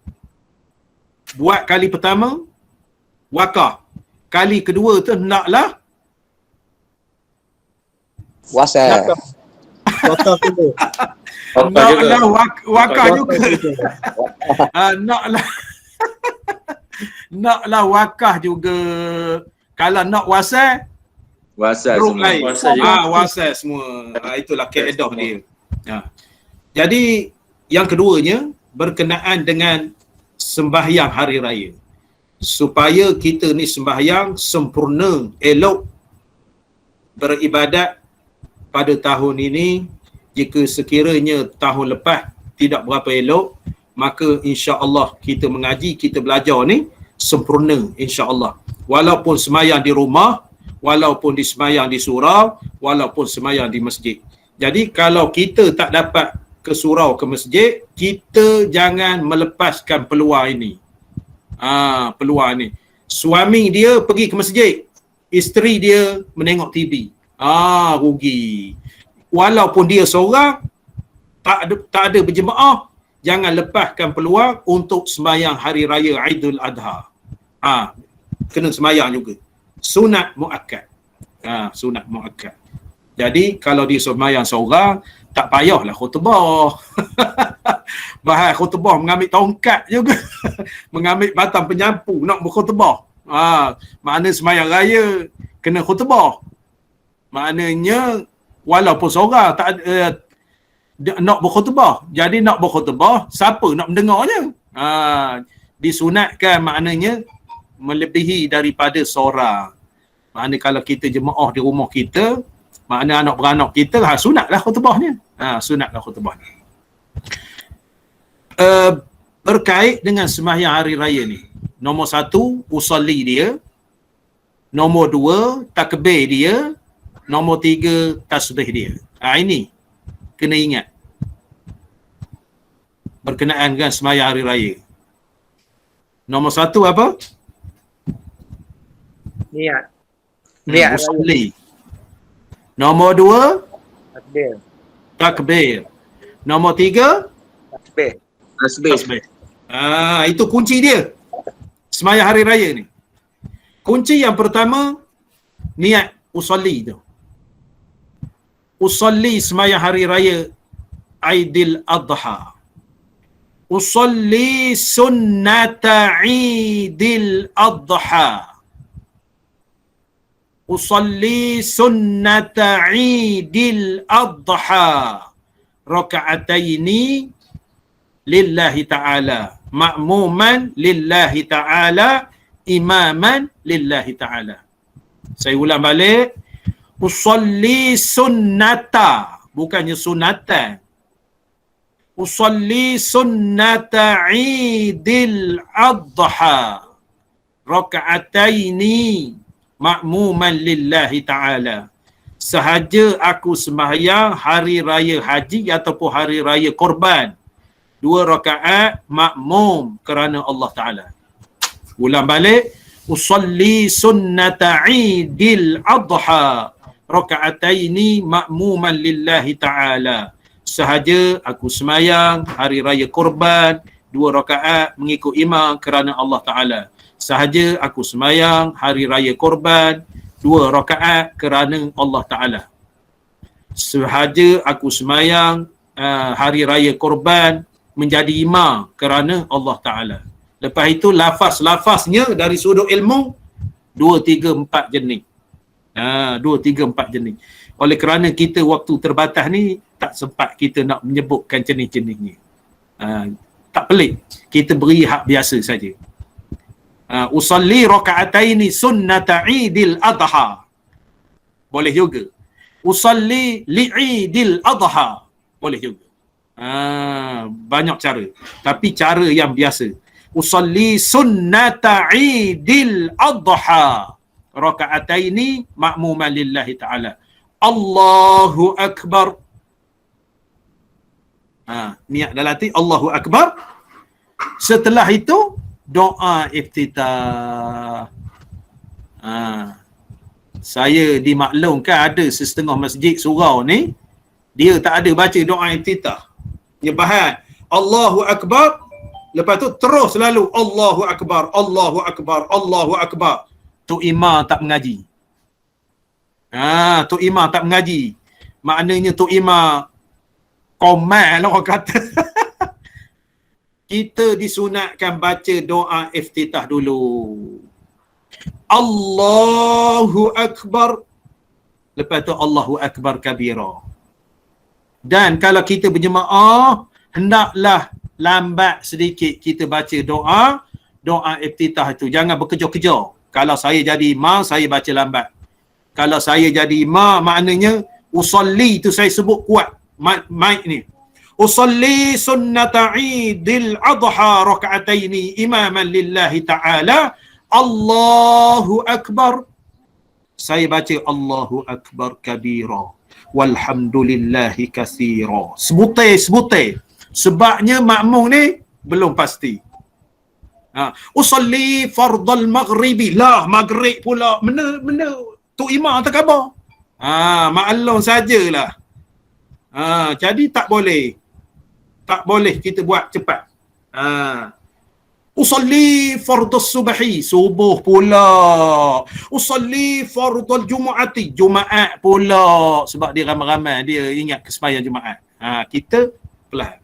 Speaker 1: buat kali pertama wakah. Kali kedua tu naklah
Speaker 6: Wasal.
Speaker 1: naklah wakah juga. Naklah naklah wakah juga. Kalau nak wasal
Speaker 4: Wasal
Speaker 1: grup
Speaker 4: semua.
Speaker 1: lain. Wasal semua. Itulah kaedah dia. Jadi yang keduanya berkenaan dengan sembahyang hari raya. Supaya kita ni sembahyang sempurna, elok beribadat pada tahun ini. Jika sekiranya tahun lepas tidak berapa elok, maka insya-Allah kita mengaji, kita belajar ni sempurna insya-Allah. Walaupun semayang di rumah, walaupun disemayang di surau, walaupun semayang di masjid. Jadi kalau kita tak dapat ke surau, ke masjid, kita jangan melepaskan peluang ini. Peluang ni. Suami dia pergi ke masjid, isteri dia menengok TV. Rugi. Walaupun dia seorang, tak ada berjemaah, jangan lepaskan peluang untuk sembahyang hari raya Aidul Adha. Kena sembahyang juga. Sunat muakkad. Sunat muakkad. Jadi kalau dia sembahyang seorang, tak payahlah khutbah. Bahal khutbah mengambil tongkat juga. Mengambil batang penyapu nak berkhutbah. Makna sembahyang raya kena khutbah. Maknanya walaupun seorang tak nak berkhutbah. Jadi nak berkhutbah, siapa nak mendengarnya? Disunatkan maknanya melebihi daripada seorang. Makna kalau kita jemaah di rumah kita, makna anak beranak kita, sunatlah khutbahnya. Sunatlah khutbahnya. Berkait dengan sembahyang hari raya ni. Nombor 1, usolli dia. Nombor 2, takbir dia. Nombor 3, tasbih dia. Ini kena ingat. Berkenaan dengan sembahyang hari raya. Nombor 1 apa?
Speaker 5: Niat.
Speaker 1: Usolli. Nombor 2, takbir. Nombor 3, tasbih. Itu kunci dia. Sembahyang hari raya ni. Kunci yang pertama, niat usolli tu. Usolli sembahyang hari raya Aidil Adha. Usolli sunnata Aidil Adha. Usolli sunnata Aidil Adha. Raka'ataini lillahi ta'ala. Ma'muman lillahi ta'ala. Imaman lillahi ta'ala. Saya ulang balik. Usolli sunnata. Bukannya sunatan. Usolli sunnata Aidil Adha. Raka'ataini ma'muman lillahi ta'ala. Sahaja aku sembahyang hari raya haji ataupun hari raya korban, 2 rakaat makmum kerana Allah Ta'ala. Ulang balik. Usolli sunnata Aidil Adha. Raka'ataini ma'muman lillahi ta'ala. Sahaja aku semayang hari raya korban, 2 rakaat mengikut imam kerana Allah Ta'ala. Sahaja aku semayang hari raya korban, 2 rakaat kerana Allah Ta'ala. Sahaja aku semayang hari raya korban menjadi imam kerana Allah Ta'ala. Lepas itu lafaz-lafaznya dari sudut ilmu 2, 3, 4 jenis. 2, 3, 4 jenis. Oleh kerana kita waktu terbatas ni tak sempat kita nak menyebutkan jenis-jenisnya. Tak pelik. Kita beri hak biasa saja. Usalli raka'ataini sunnata Aidil Adha. Boleh juga. Usalli li'idil Adha. Boleh juga. Banyak cara. Tapi cara yang biasa. Usalli sunnata Aidil Adha. Raka'ataini ma'muman lillahi ta'ala. Allahu Akbar. Niat dalam hati Allahu Akbar. Setelah itu doa iftitah. Saya dimaklumkan ada setengah masjid surau ni dia tak ada baca doa iftitah. Dia bahas Allahu Akbar, lepas tu terus selalu Allahu Akbar, Allahu Akbar, Allahu Akbar. Tu imam tak mengaji. Tu imam tak mengaji. Maknanya tu imam komat lah orang kata. Kita disunatkan baca doa iftitah dulu. Allahu Akbar. Lepas tu Allahu Akbar kabira. Dan kalau kita berjemaah, hendaklah lambat sedikit kita baca doa iftitah itu. Jangan berkejar-kejar. Kalau saya jadi imam, saya baca lambat. Kalau saya jadi imam, maknanya usalli itu saya sebut kuat. Mic ni. Usalli sunnata idil adha raka'ataini imaman lillahi ta'ala. Allahu Akbar. Saya baca Allahu Akbar kabira. Walhamdulillahi kathira. Sebutai. Sebabnya makmum ni belum pasti. Usalli fardal maghribi. Lah, maghrib pula. Benda tu imam tak khabar. Maklum sajalah. Jadi tak boleh. Tak boleh kita buat cepat. Usalli fardus subhi, subuh pula. Usalli fardul jumu'ati, Jumaat pula. Sebab dia ramai-ramai dia ingat kesembahyang Jumaat. Kita perlahan.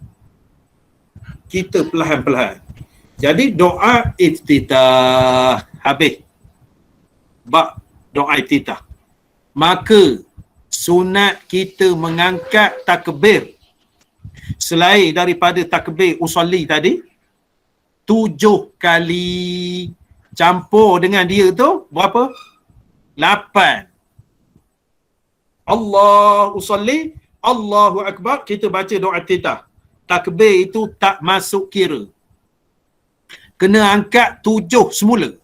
Speaker 1: Jadi doa iftitah habis. Bab doa iftitah. Maka sunat kita mengangkat takbir selain daripada takbir usalli tadi 7 kali, campur dengan dia tu berapa? 8. Allah usalli, Allahu Akbar, kita baca doa iftitah. Takbir itu tak masuk kira. Kena angkat 7 semula.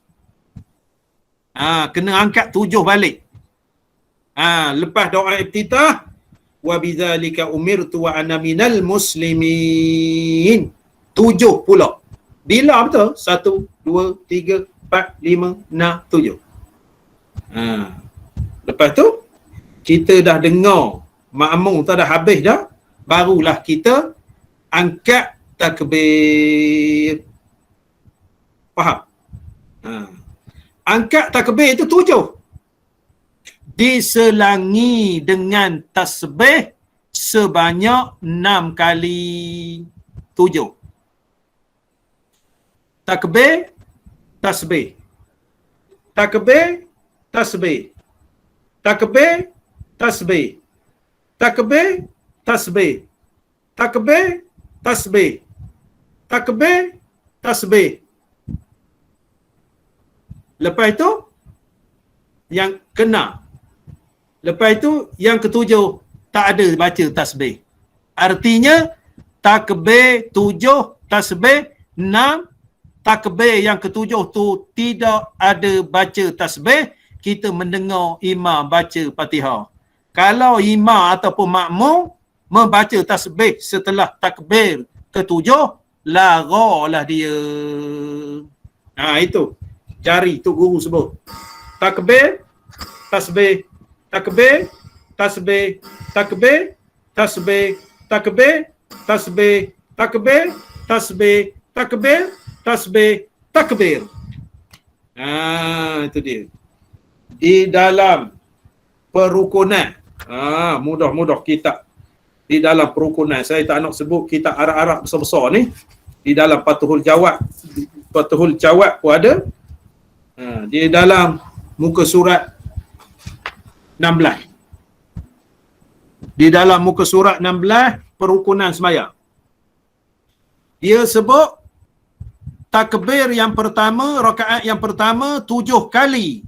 Speaker 1: Kena angkat 7 balik. Lepas doa iftitah, wa bidzalika umirtu wa ana minal muslimin. 7 pula. Bila betul? 1, 2, 3, 4, 5, 6, 7. Lepas tu kita dah dengar makmum tu dah habis dah, barulah kita angkat takbir. Faham? Angkat takbir itu 7. Diselangi dengan tasbih sebanyak 6 kali 7. Takbir, tasbih. Takbir, tasbih. Takbir, tasbih. Takbir, tasbih. Takbir, tasbih. Takbir, tasbih. Lepas itu yang kena. Lepas itu yang ketujuh tak ada baca tasbih. Artinya takbir 7, tasbih 6. Takbir yang ketujuh tu tidak ada baca tasbih, kita mendengar imam baca Fatihah. Kalau imam ataupun makmum membaca tasbih setelah takbir ketujuh, laralah dia. Itu. Jari tu guru sebut. Takbir, tasbih, takbir, tasbih, takbir, tasbih, takbir, tasbih, takbir, tasbih, takbir, tasbih, takbir. Itu dia. Di dalam perukunan. Mudah-mudah kita di dalam perukunan. Saya tak nak sebut kita arak-arak besar-besar ni. Di dalam Fathul Jawad pun ada. Di dalam muka surat 16. Di dalam muka surat 16 perukunan sembahyang. Dia sebut takbir yang pertama, rakaat yang pertama 7 kali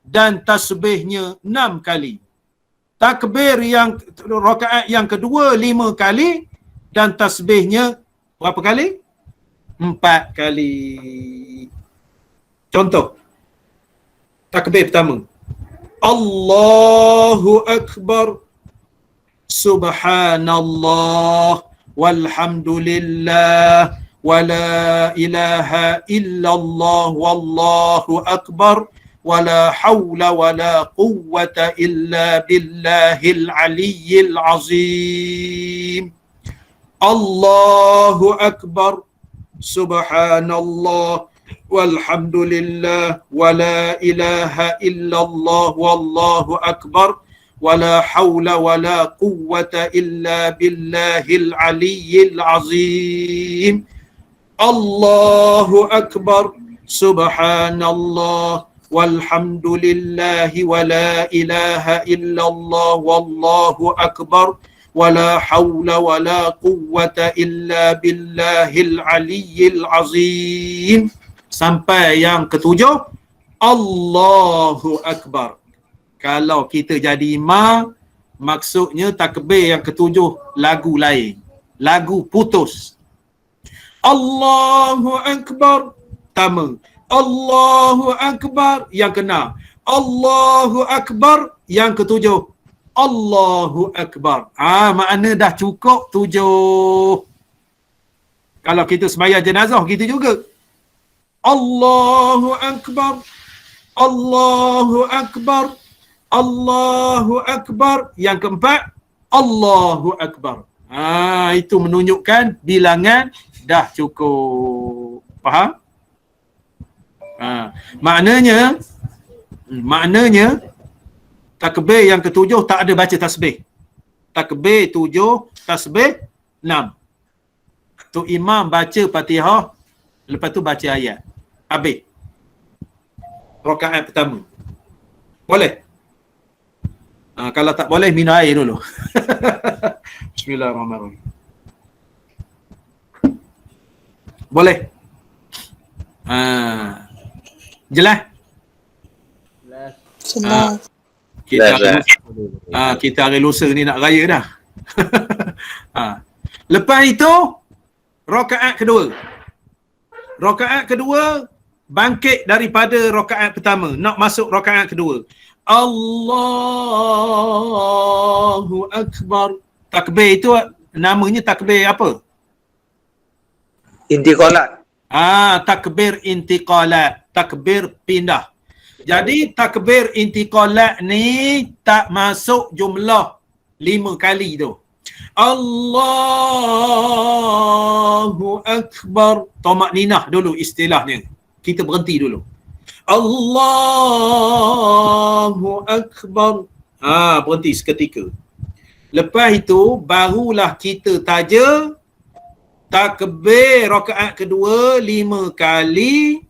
Speaker 1: dan tasbihnya 6 kali. Takbir yang rakaat yang kedua 5 kali dan tasbihnya berapa kali? 4 kali. Contoh. Takbir pertama. Allahu Akbar. Subhanallah walhamdulillah wala ilaha illallah wallahu akbar wala haula wala quwwata illa billahil aliyyil azim. Allahu akbar, subhanallah walhamdulillah wala ilaha illallah wallahu akbar wala haula wala quwwata illa billahil aliyyil azim. Allahu akbar, subhanallah walhamdulillah wala ilaha illallah wallahu akbar wala haula wala quwwata illa billahil aliyyil azim. Sampai yang ketujuh, Allahu akbar. Kalau kita jadi imam, maksudnya takbir yang ketujuh lagu lain, lagu putus. Allahu akbar pertama, Allahu akbar yang kena, Allahu akbar yang ketujuh, Allahu akbar. Makna dah cukup 7. Kalau kita sembahyang jenazah kita juga. Allahu akbar, Allahu akbar, Allahu akbar. Yang keempat, Allahu akbar. Itu menunjukkan bilangan dah cukup. Faham? Maknanya takbir yang ketujuh tak ada baca tasbih. Takbir 7, tasbih 6. Tu imam baca Fatihah, lepas tu baca ayat. Habis. Rakaat pertama. Boleh? Kalau tak boleh, minum air dulu. Bismillahirrahmanirrahim. Boleh? Jelas?
Speaker 2: Jelas.
Speaker 1: Kita hari lusa ni nak raya dah. Lepas itu, rakaat kedua. Rakaat kedua, bangkit daripada rakaat pertama. Nak masuk rakaat kedua. Allahu Akbar. Takbir itu namanya takbir apa?
Speaker 8: Intiqalat.
Speaker 1: Takbir intiqalat. Takbir pindah. Jadi takbir intiqalat ni tak masuk jumlah 5 kali tu. Allahu Akbar. Tomak ninah dulu istilahnya. Kita berhenti dulu. Allahu Akbar. Berhenti seketika. Lepas itu barulah kita taja takbir rakaat kedua 5 kali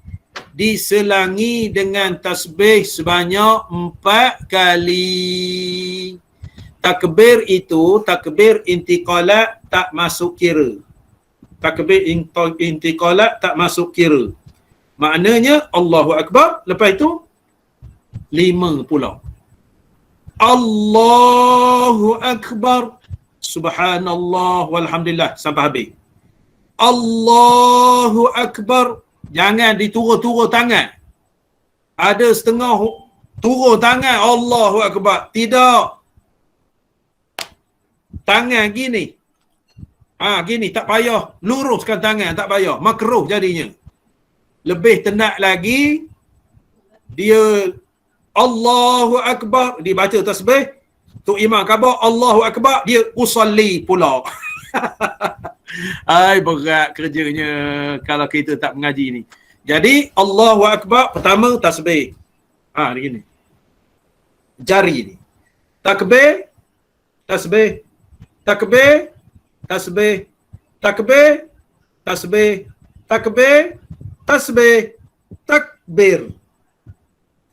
Speaker 1: diselangi dengan tasbih sebanyak 4 kali. Takbir itu, takbir intiqalat tak masuk kira. Takbir intiqalat tak masuk kira. Maknanya Allahu Akbar, lepas itu 5 pula. Allahu Akbar, subhanallah walhamdulillah sampai habis. Allahu Akbar, jangan diturun-turun tangan. Ada setengah turun tangan Allahu Akbar. Tidak. Tangan gini. Gini tak payah. Luruskan tangan tak payah. Makruh jadinya. Lebih tenat lagi, dia Allahu Akbar, dia baca tasbih, tu imam khabar Allahu Akbar, dia usalli pula. Berat kerjanya kalau kita tak mengaji ni. Jadi Allahu Akbar pertama tasbih. Begini. Jari ni. Takbir, tasbih, takbir, tasbih, takbir, tasbih, takbir, tasbih, takbir.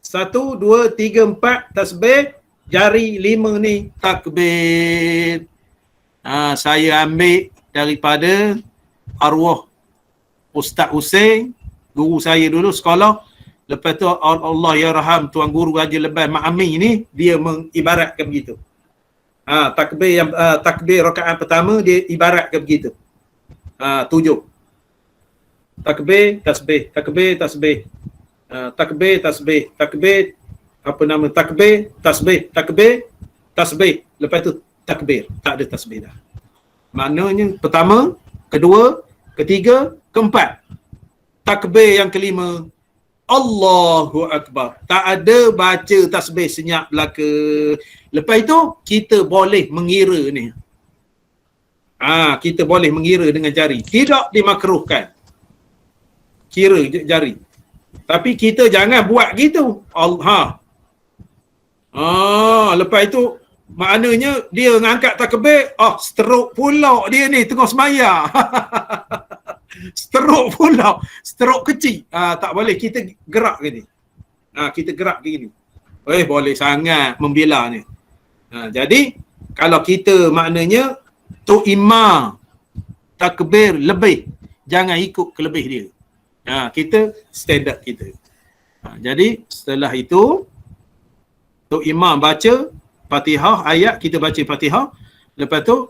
Speaker 1: 1, 2, 3, 4 tasbih, jari 5 ni takbir. Saya ambil daripada arwah Ustaz Hussein, guru saya dulu sekolah. Lepas tu Allah yarham Tuan Guru Haji Leban Mak Amin ni, dia mengibaratkan begitu. Takbir yang takbir rakaat pertama dia ibaratkan begitu. 7. Takbir, tasbih, takbir, tasbih. Takbir, tasbih, takbir, takbir, tasbih, takbir, tasbih. Lepas tu takbir. Tak ada tasbih dah. Maknanya pertama, kedua, ketiga, keempat. Takbir yang kelima, Allahu Akbar. Tak ada baca tasbih senyap belaka. Lepas itu kita boleh mengira ni. Kita boleh mengira dengan jari. Tidak dimakruhkan. Kira jari. Tapi kita jangan buat gitu. Lepas itu maknanya dia ngangkat takbir, stroke pula dia ni tengah semaya. Stroke pula, stroke kecil. Tak boleh, kita gerak ke ni. Kita gerak ke gini. Boleh sangat membela ni. Jadi kalau kita maknanya tu imam takbir lebih, jangan ikut kelebih dia. Kita standard kita. Jadi setelah itu tu imam baca Fatihah ayat, kita baca Fatihah. Lepas tu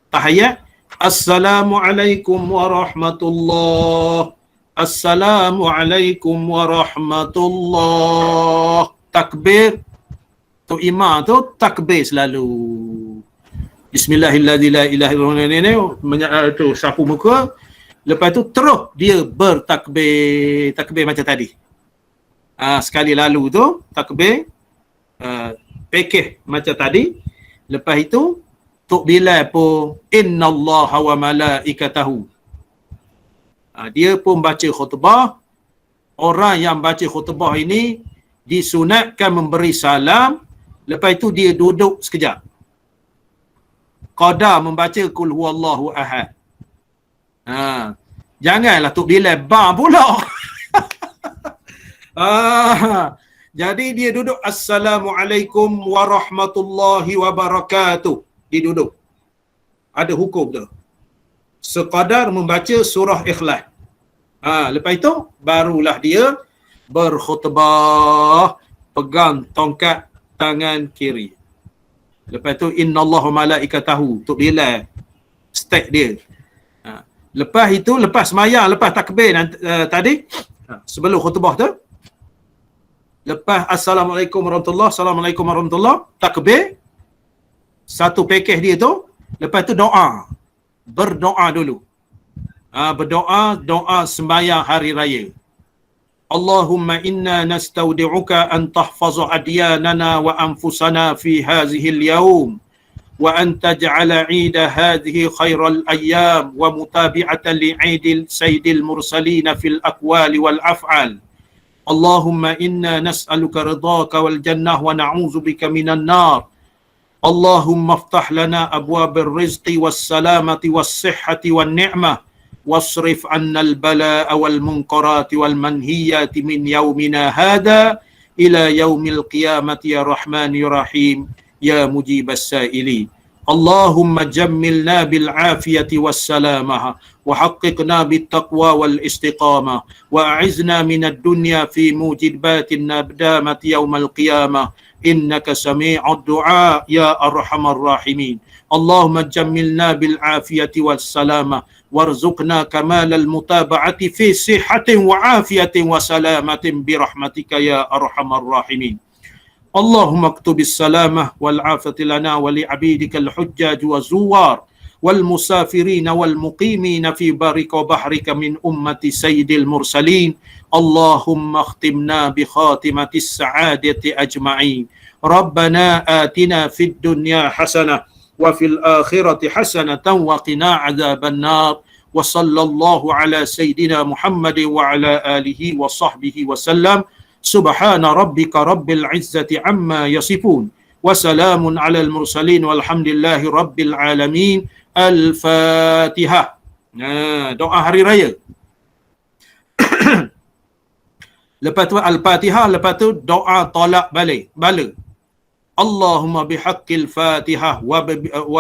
Speaker 1: tahiyat, Assalamualaikum warahmatullahi. Assalamualaikum warahmatullahi. Takbir tu imam tu takbir selalu. Bismillahirrahmanirrahim. Tu sapu muka. Lepas tu terus dia bertakbir, takbir macam tadi. Sekali lalu tu takbir pekeh macam tadi. Lepas itu Tok Bilal pun innallaha wa malaikatahu. Dia pun baca khutbah. Orang yang baca khutbah ini disunatkan memberi salam. Lepas itu dia duduk sekejap. Qadar membaca kul huwallahu ahad. Janganlah Tok Bilal bang pula. Jadi dia duduk Assalamualaikum warahmatullahi wabarakatuh. Dia duduk. Ada hukum tu. Sekadar membaca surah Ikhlas. Lepas itu barulah dia berkhutbah, pegang tongkat tangan kiri. Lepas tu innallaha malaikatahu, Tok Bilal step dia. Lepas itu, lepas sembahyang, lepas takbir tadi, sebelum khutbah tu, lepas Assalamualaikum warahmatullahi, Assalamualaikum warahmatullahi, takbir, satu pakej dia tu, lepas tu doa. Berdoa dulu. Berdoa, doa sembahyang hari raya. Allahumma inna nastaudi'uka an tahfazu adyanana wa anfusana fi hazihil yawm. وأن تجعل عيد هذه خير الأيام ومتابعة لعيد سيد المرسلين في الأقوال والأفعال. اللهم إنا نسألك رضاك والجنة ونعوذ بك من النار. اللهم افتح لنا أبواب الرزق والسلامة والصحة والنعمة واصرف عنا البلاء والمنكرات والمنهيات من يومنا هذا إلى يوم القيامة يا رحمن يا رحيم يا مجيب السائلين. اللهم جملنا بالعافية والسلامة وحققنا بالتقوى والاستقامة وأعزنا من الدنيا في موجبات الندامة يوم القيامة إنك سميع الدعاء يا أرحم الراحمين. اللهم جملنا بالعافية والسلامة وارزقنا كمال المتابعة في صحة وعافية وسلامة برحمتك يا أرحم الراحمين. اللهم اكتب السلامة والعافية لنا ولعبيدك الحجاج والزوار والمسافرين والمقيمين في برك وبحرك من أمة سيد المرسلين. اللهم اختمنا بخاتمة السعادة أجمعين. ربنا آتنا في الدنيا حسنة وفي الآخرة حسنة وقنا عذاب النار. وصلى الله على سيدنا محمد وعلى آله وصحبه وسلم. سبحان ربك رب العزة عما يصفون وسلام على المرسلين والحمد لله رب العالمين. الفاتحة. Doa hari raya. Lepas tu Al-Fatihah, lepas tu doa tolak balik, bala. Allahumma bihaqqil Fatihah wa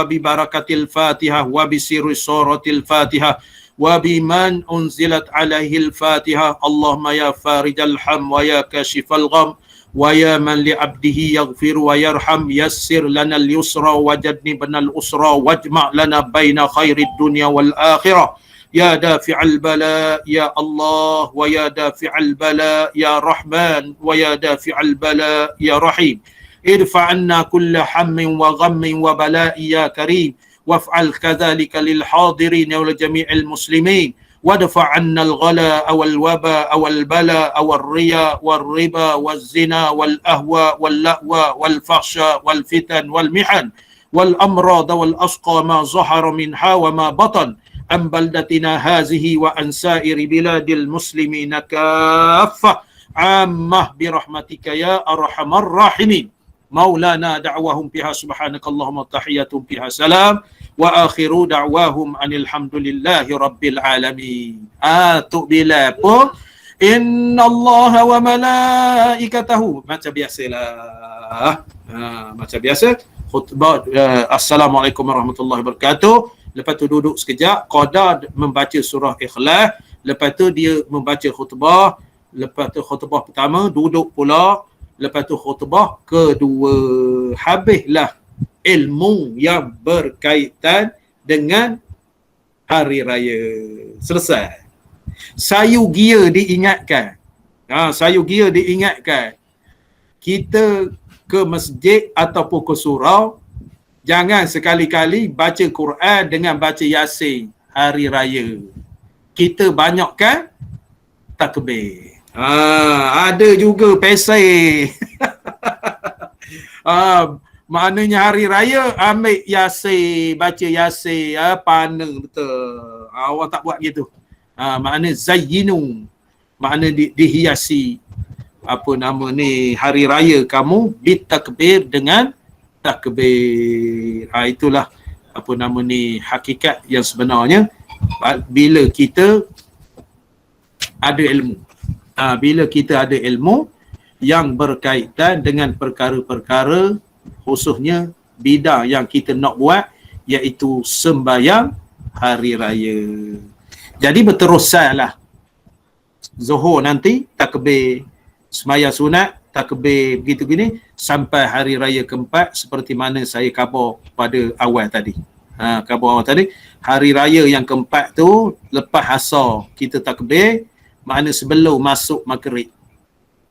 Speaker 1: bi barakatil Fatihah wa bi sirri suratil Fatihah wa biman unzilat alaihi al-Fatihah. Allahumma ya farijal ham wa ya kashifal gham wa ya man li abdihi yaghfir wa yarham yassir lana al-yusra wa jannibna al-usra wajma' lana baina khairid dunya wal akhirah. Ya dafi'al bala ya Allah wa ya dafi'al bala ya Rahman wa ya dafi'al bala ya Rahim. Irfa' anna kulla hammin wa ghammin wa bala'i ya Karim waf'al kadzalika lil hadirin wa jami'il muslimin wadfa' 'anna al-ghala wal waba wal bala wal riya wal riba waz zina wal ahwa wal la'wa wal fahsya wal fitan wal mihan wal amrad wal asqa ma zahara minha wa ma batan an baldatina hazihi wa an sa'iri biladil muslimina kaffah ammah birahmatika ya arhamar rahimin. Maulana da'wahum fiha subhanakallahumma tahiyatum fiha salam wa akhiru da'wahum anil hamdulillahi rabbil alamin. Tu bila pun innallaha wa malaikatahu macam biasalah. Macam biasa khutbah assalamualaikum warahmatullahi wabarakatuh. Lepas tu duduk sekejap, qada membaca surah Ikhlas, lepas tu dia membaca khutbah, lepas tu khutbah pertama duduk pula, lepas tu khutbah kedua. Habislah ilmu yang berkaitan dengan hari raya. Selesai. Sayu gia diingatkan. Sayu gia diingatkan. Kita ke masjid ataupun ke surau, jangan sekali-kali baca Quran dengan baca Yasin hari raya. Kita banyakkan takbir. Ada juga pesai. Maknanya hari raya ambil Yasin, baca Yasin, pana betul. Awak tak buat gitu. Makna zayyinu, makna dihiasi apa nama ni hari raya kamu bitakbir dengan takbir. Itulah apa nama ni hakikat yang sebenarnya bila kita ada ilmu. Bila kita ada ilmu yang berkaitan dengan perkara-perkara khususnya bidang yang kita nak buat, iaitu sembahyang hari raya. Jadi berterusanlah. Zuhur nanti takbir, sembahyang sunat takbir, begitu gini sampai hari raya keempat, seperti mana saya khabar pada awal tadi. Khabar awal tadi, hari raya yang keempat tu lepas asar kita takbir, makna sebelum masuk maghrib.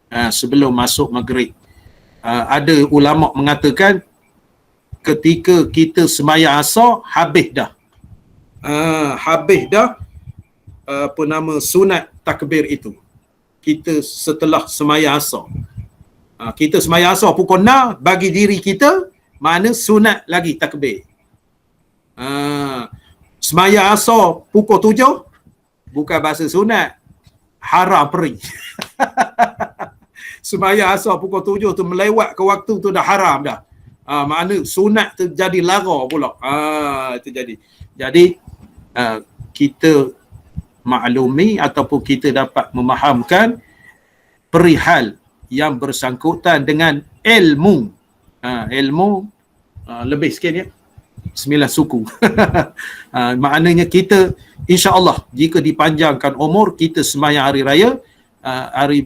Speaker 1: Sebelum masuk maghrib. Ada ulama mengatakan ketika kita sembahyang asar habis dah. Habis dah apa nama sunat takbir itu. Kita setelah sembahyang asar. Kita sembahyang asar pukul 6 bagi diri kita, mana sunat lagi takbir. Sembahyang asar pukul 7 bukan bahasa sunat, haram perih. Sembahyang asar pukul 7 tu melewat ke waktu tu dah haram dah. Makna sunat tu jadi lara pula. Itu jadi. Jadi kita maklumi ataupun kita dapat memahamkan perihal yang bersangkutan dengan ilmu. Ilmu lebih sikit ya. 9 suku. Maknanya kita insya-Allah jika dipanjangkan umur kita sembahyang hari raya hari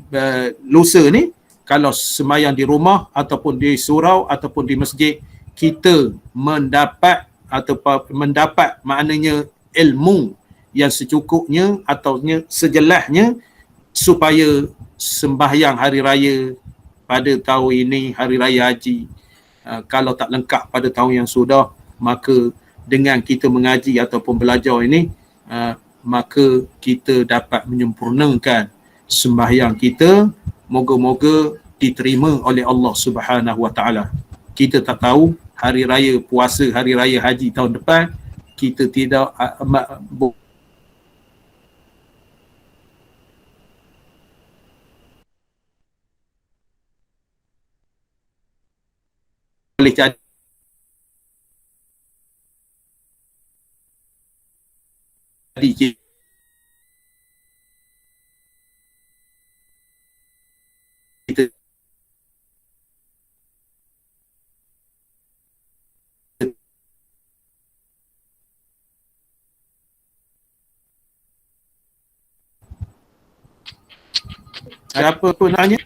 Speaker 1: lusa ni, kalau sembahyang di rumah ataupun di surau ataupun di masjid, kita mendapat maknanya ilmu yang secukupnya atau sejelasnya supaya sembahyang hari raya pada tahun ini, hari raya haji, kalau tak lengkap pada tahun yang sudah, maka dengan kita mengaji ataupun belajar ini, maka kita dapat menyempurnakan sembahyang kita. Moga-moga diterima oleh Allah Subhanahu Wa Taala. Kita tak tahu hari raya puasa, hari raya haji tahun depan kita tidak boleh jadi kita apa pun nanya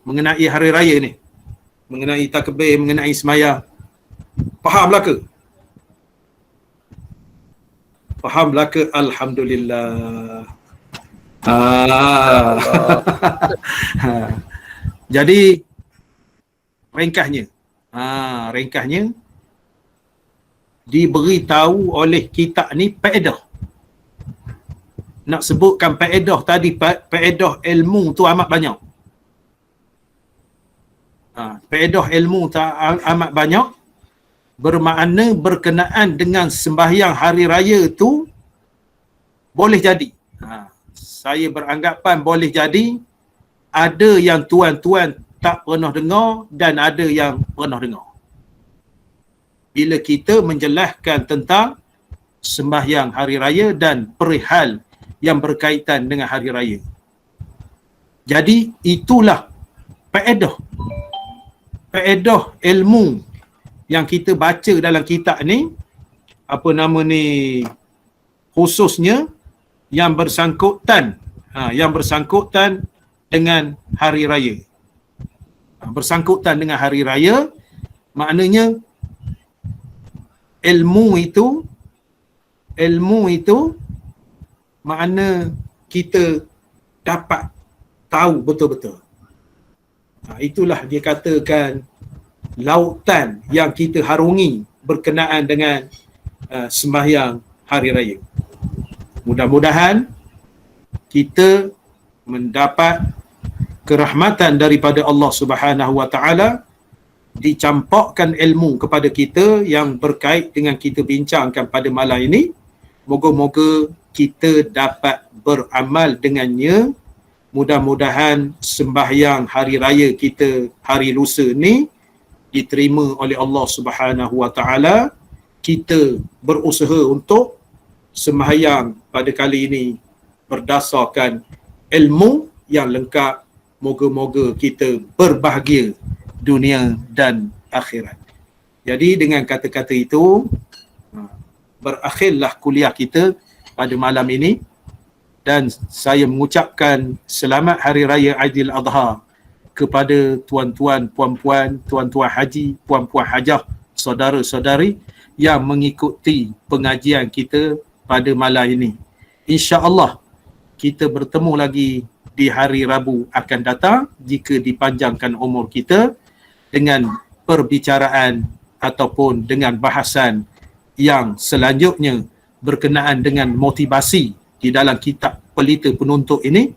Speaker 1: mengenai hari raya ni, mengenai takbir, mengenai sembahyang, fahamlah ke? Fahamlah ke? Alhamdulillah. Jadi ringkasnya diberitahu oleh kita ni faedah. Nak sebutkan faedah tadi, faedah ilmu tu amat banyak. Faedah ilmu tu amat banyak, bermakna berkenaan dengan sembahyang hari raya tu boleh jadi. Saya beranggapan boleh jadi ada yang tuan-tuan tak pernah dengar dan ada yang pernah dengar. Bila kita menjelaskan tentang sembahyang hari raya dan perihal yang berkaitan dengan hari raya. Jadi itulah faedah ilmu yang kita baca dalam kitab ni, apa nama ni, khususnya yang bersangkutan dengan hari raya. Bersangkutan dengan hari raya maknanya ilmu itu makna kita dapat tahu betul-betul. Itulah dia katakan lautan yang kita harungi berkenaan dengan sembahyang hari raya. Mudah-mudahan kita mendapat kerahmatan daripada Allah Subhanahu Wa Taala, dicampakkan ilmu kepada kita yang berkait dengan kita bincangkan pada malam ini. Moga-moga kita dapat beramal dengannya. Mudah-mudahan sembahyang hari raya kita hari lusa ni diterima oleh Allah Subhanahu Wa Taala. Kita berusaha untuk sembahyang pada kali ini berdasarkan ilmu yang lengkap. Moga-moga kita berbahagia dunia dan akhirat. Jadi dengan kata-kata itu, berakhirlah kuliah kita pada malam ini, dan saya mengucapkan selamat Hari Raya Aidiladha kepada tuan-tuan, puan-puan, tuan-tuan haji, puan-puan hajah, saudara-saudari yang mengikuti pengajian kita pada malam ini. InsyaAllah kita bertemu lagi di hari Rabu akan datang jika dipanjangkan umur kita, dengan perbicaraan ataupun dengan bahasan yang selanjutnya berkenaan dengan motivasi di dalam kitab Pelita Penuntut ini,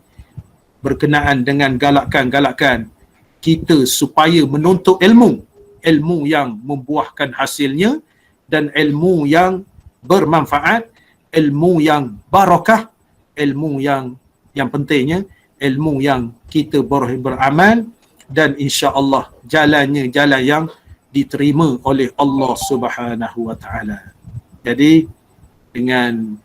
Speaker 1: berkenaan dengan galakan-galakan kita supaya menuntut ilmu yang membuahkan hasilnya, dan ilmu yang bermanfaat, ilmu yang barakah, ilmu yang pentingnya ilmu yang kita beramal, dan insya-Allah jalannya jalan yang diterima oleh Allah Subhanahu Wa Taala. Jadi dengan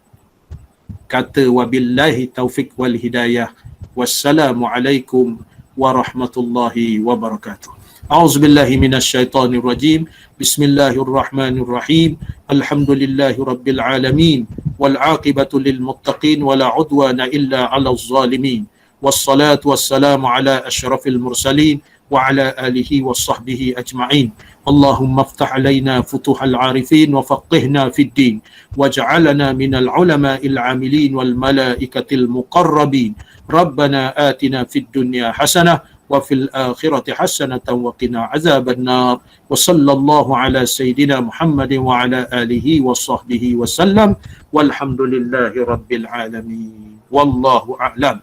Speaker 1: kata wabillahi taufik wal hidayah, wassalamualaikum warahmatullahi wabarakatuh. A'udzubillahi minasyaitonir rajim. Bismillahirrahmanirrahim. Alhamdulillahi rabbil alamin wal 'aqibatu lil muttaqin wala 'udwana illa 'alal zalimin. Wassalatu wassalamu ala asyrafil mursalin wa ala alihi washabbihi ajma'in. Allahumma iftah alaina futuhal 'arifin wa faqihna fid din waj'alna minal ulama'il 'amilin wal malaikatil muqarrabin. Rabbana atina fid dunya hasanah wa fil akhirati hasanatan wa qina azaban nar. Wa sallallahu ala sayidina Muhammadin wa ala alihi washabbihi wasallam. Walhamdulillahi rabbil alamin. Wallahu a'lam.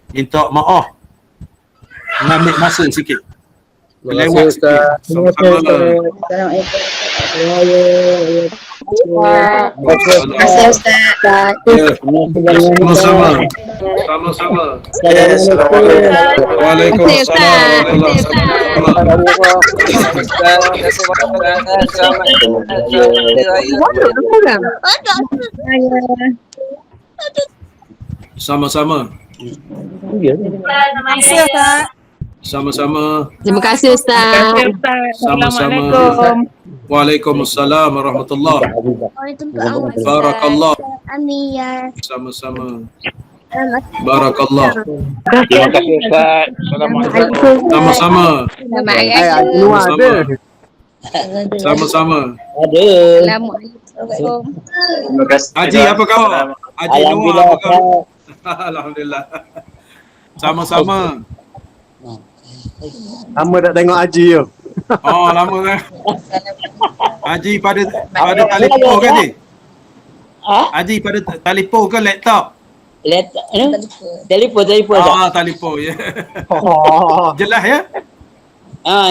Speaker 1: Minta maaf, mengambil masa sikit, lewat sikit. Sama-sama. Waalaikumsalam. Sama-sama.
Speaker 7: Terima kasih Ustaz.
Speaker 1: Sama-sama.
Speaker 8: Terima kasih Ustaz.
Speaker 1: Sama-sama. Waalaikumsalam warahmatullahi. Barakallah. Sama-sama. Barakallah.
Speaker 6: Terima kasih Ustaz. Assalamualaikum.
Speaker 1: Sama-sama.
Speaker 8: Assalamualaikum.
Speaker 1: Sama-sama.
Speaker 8: Assalamualaikum.
Speaker 4: Terima kasih.
Speaker 1: Haji apa khabar? Haji Noah apa khabar? Alhamdulillah. Sama-sama.
Speaker 9: Lama tak tengok Haji tu.
Speaker 1: Oh, lama kan? Haji pada telefon ke Haji? Haji pada telefon ke laptop?
Speaker 6: Telefon Ustaz.
Speaker 1: Telefon ya.
Speaker 6: Oh.
Speaker 1: Jelas ya?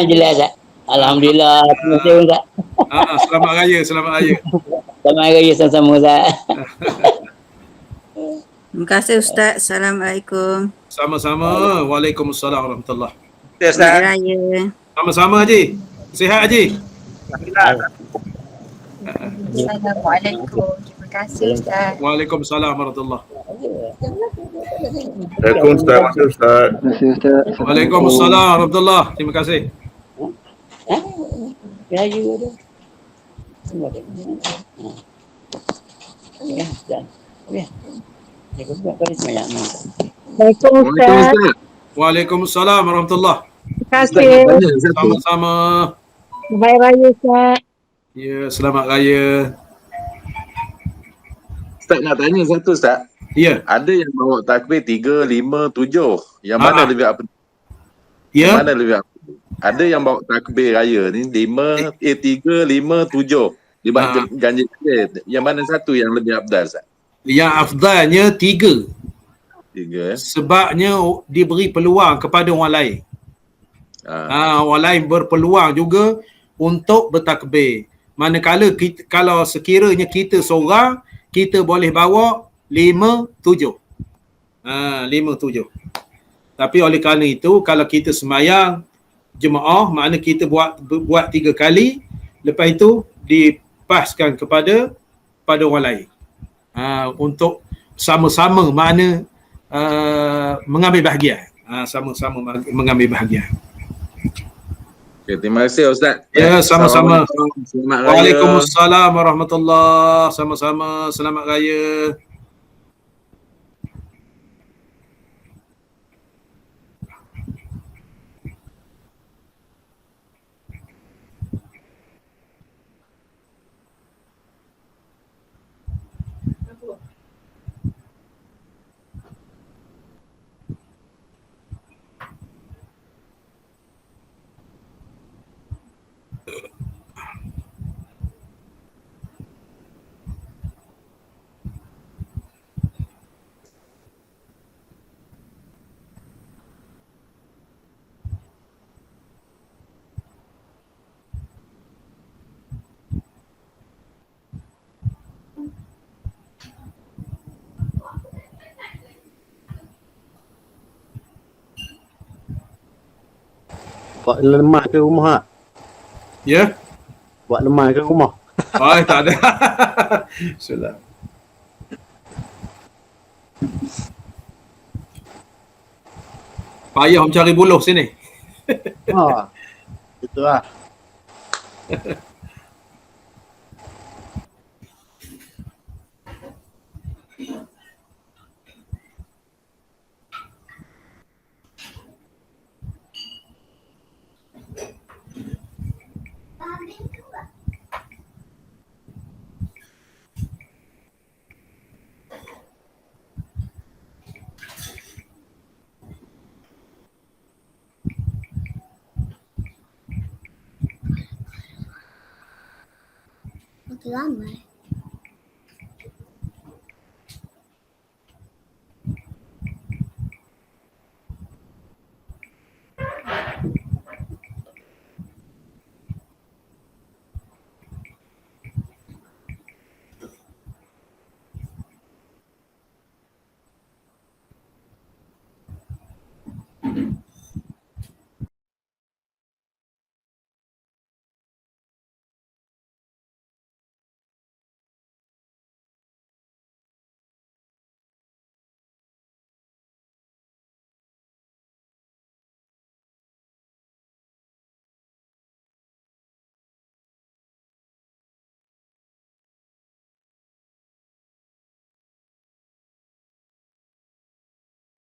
Speaker 6: Jelas Ustaz. Alhamdulillah. Terima kasih Ustaz.
Speaker 1: Selamat raya.
Speaker 6: Selamat hari sama-sama Ustaz.
Speaker 9: Terima kasih Ustaz. Assalamualaikum.
Speaker 1: Sama-sama. Waalaikumsalam warahmatullahi.
Speaker 9: Selamat Raya.
Speaker 1: Sama-sama Haji. Sihat Haji?
Speaker 8: Assalamualaikum. Terima kasih Ustaz.
Speaker 1: Waalaikumsalam warahmatullahi.
Speaker 4: Ustaz.
Speaker 1: Waalaikumsalam warahmatullahi. Terima kasih.
Speaker 6: Raya tu.
Speaker 8: Assalamualaikum Ustaz.
Speaker 1: Waalaikumsalam warahmatullahi.
Speaker 8: Terima kasih.
Speaker 1: Sama-sama.
Speaker 8: Baik Raya Ustaz.
Speaker 1: Ya, selamat raya.
Speaker 4: Ustaz nak tanya satu Ustaz.
Speaker 1: Ya.
Speaker 4: Ada yang bawa takbir 3, 5, 7. Yang mana lebih apa?
Speaker 1: Ya.
Speaker 4: Yang mana lebih apa? Ada yang bawa takbir raya ni 3, 5, 7. Dia ganjil. Yang mana satu yang lebih afdal Ustaz?
Speaker 1: Yang afdalnya 3.
Speaker 4: 3
Speaker 1: Sebabnya diberi peluang kepada orang lain. Orang lain berpeluang juga untuk bertakbir. Manakala kalau sekiranya kita seorang, kita boleh bawa 5, 7. 5, 7. Tapi oleh kerana itu, kalau kita semayang jemaah, makna kita buat 3 kali, lepas itu dipaskan kepada orang lain. Untuk sama-sama makna mengambil bahagian. Sama-sama mengambil bahagian.
Speaker 4: Okay, terima kasih Ustaz.
Speaker 1: Ya, sama-sama.
Speaker 4: Selamat raya.
Speaker 1: Waalaikumsalam warahmatullahi. Sama-sama. Selamat raya.
Speaker 10: Buat lemah ke rumah?
Speaker 1: Ya?
Speaker 10: Buat lemah ke rumah?
Speaker 1: Tak ada. Sudah. Payah mencari buluh sini.
Speaker 10: Itu lah.
Speaker 8: Lama.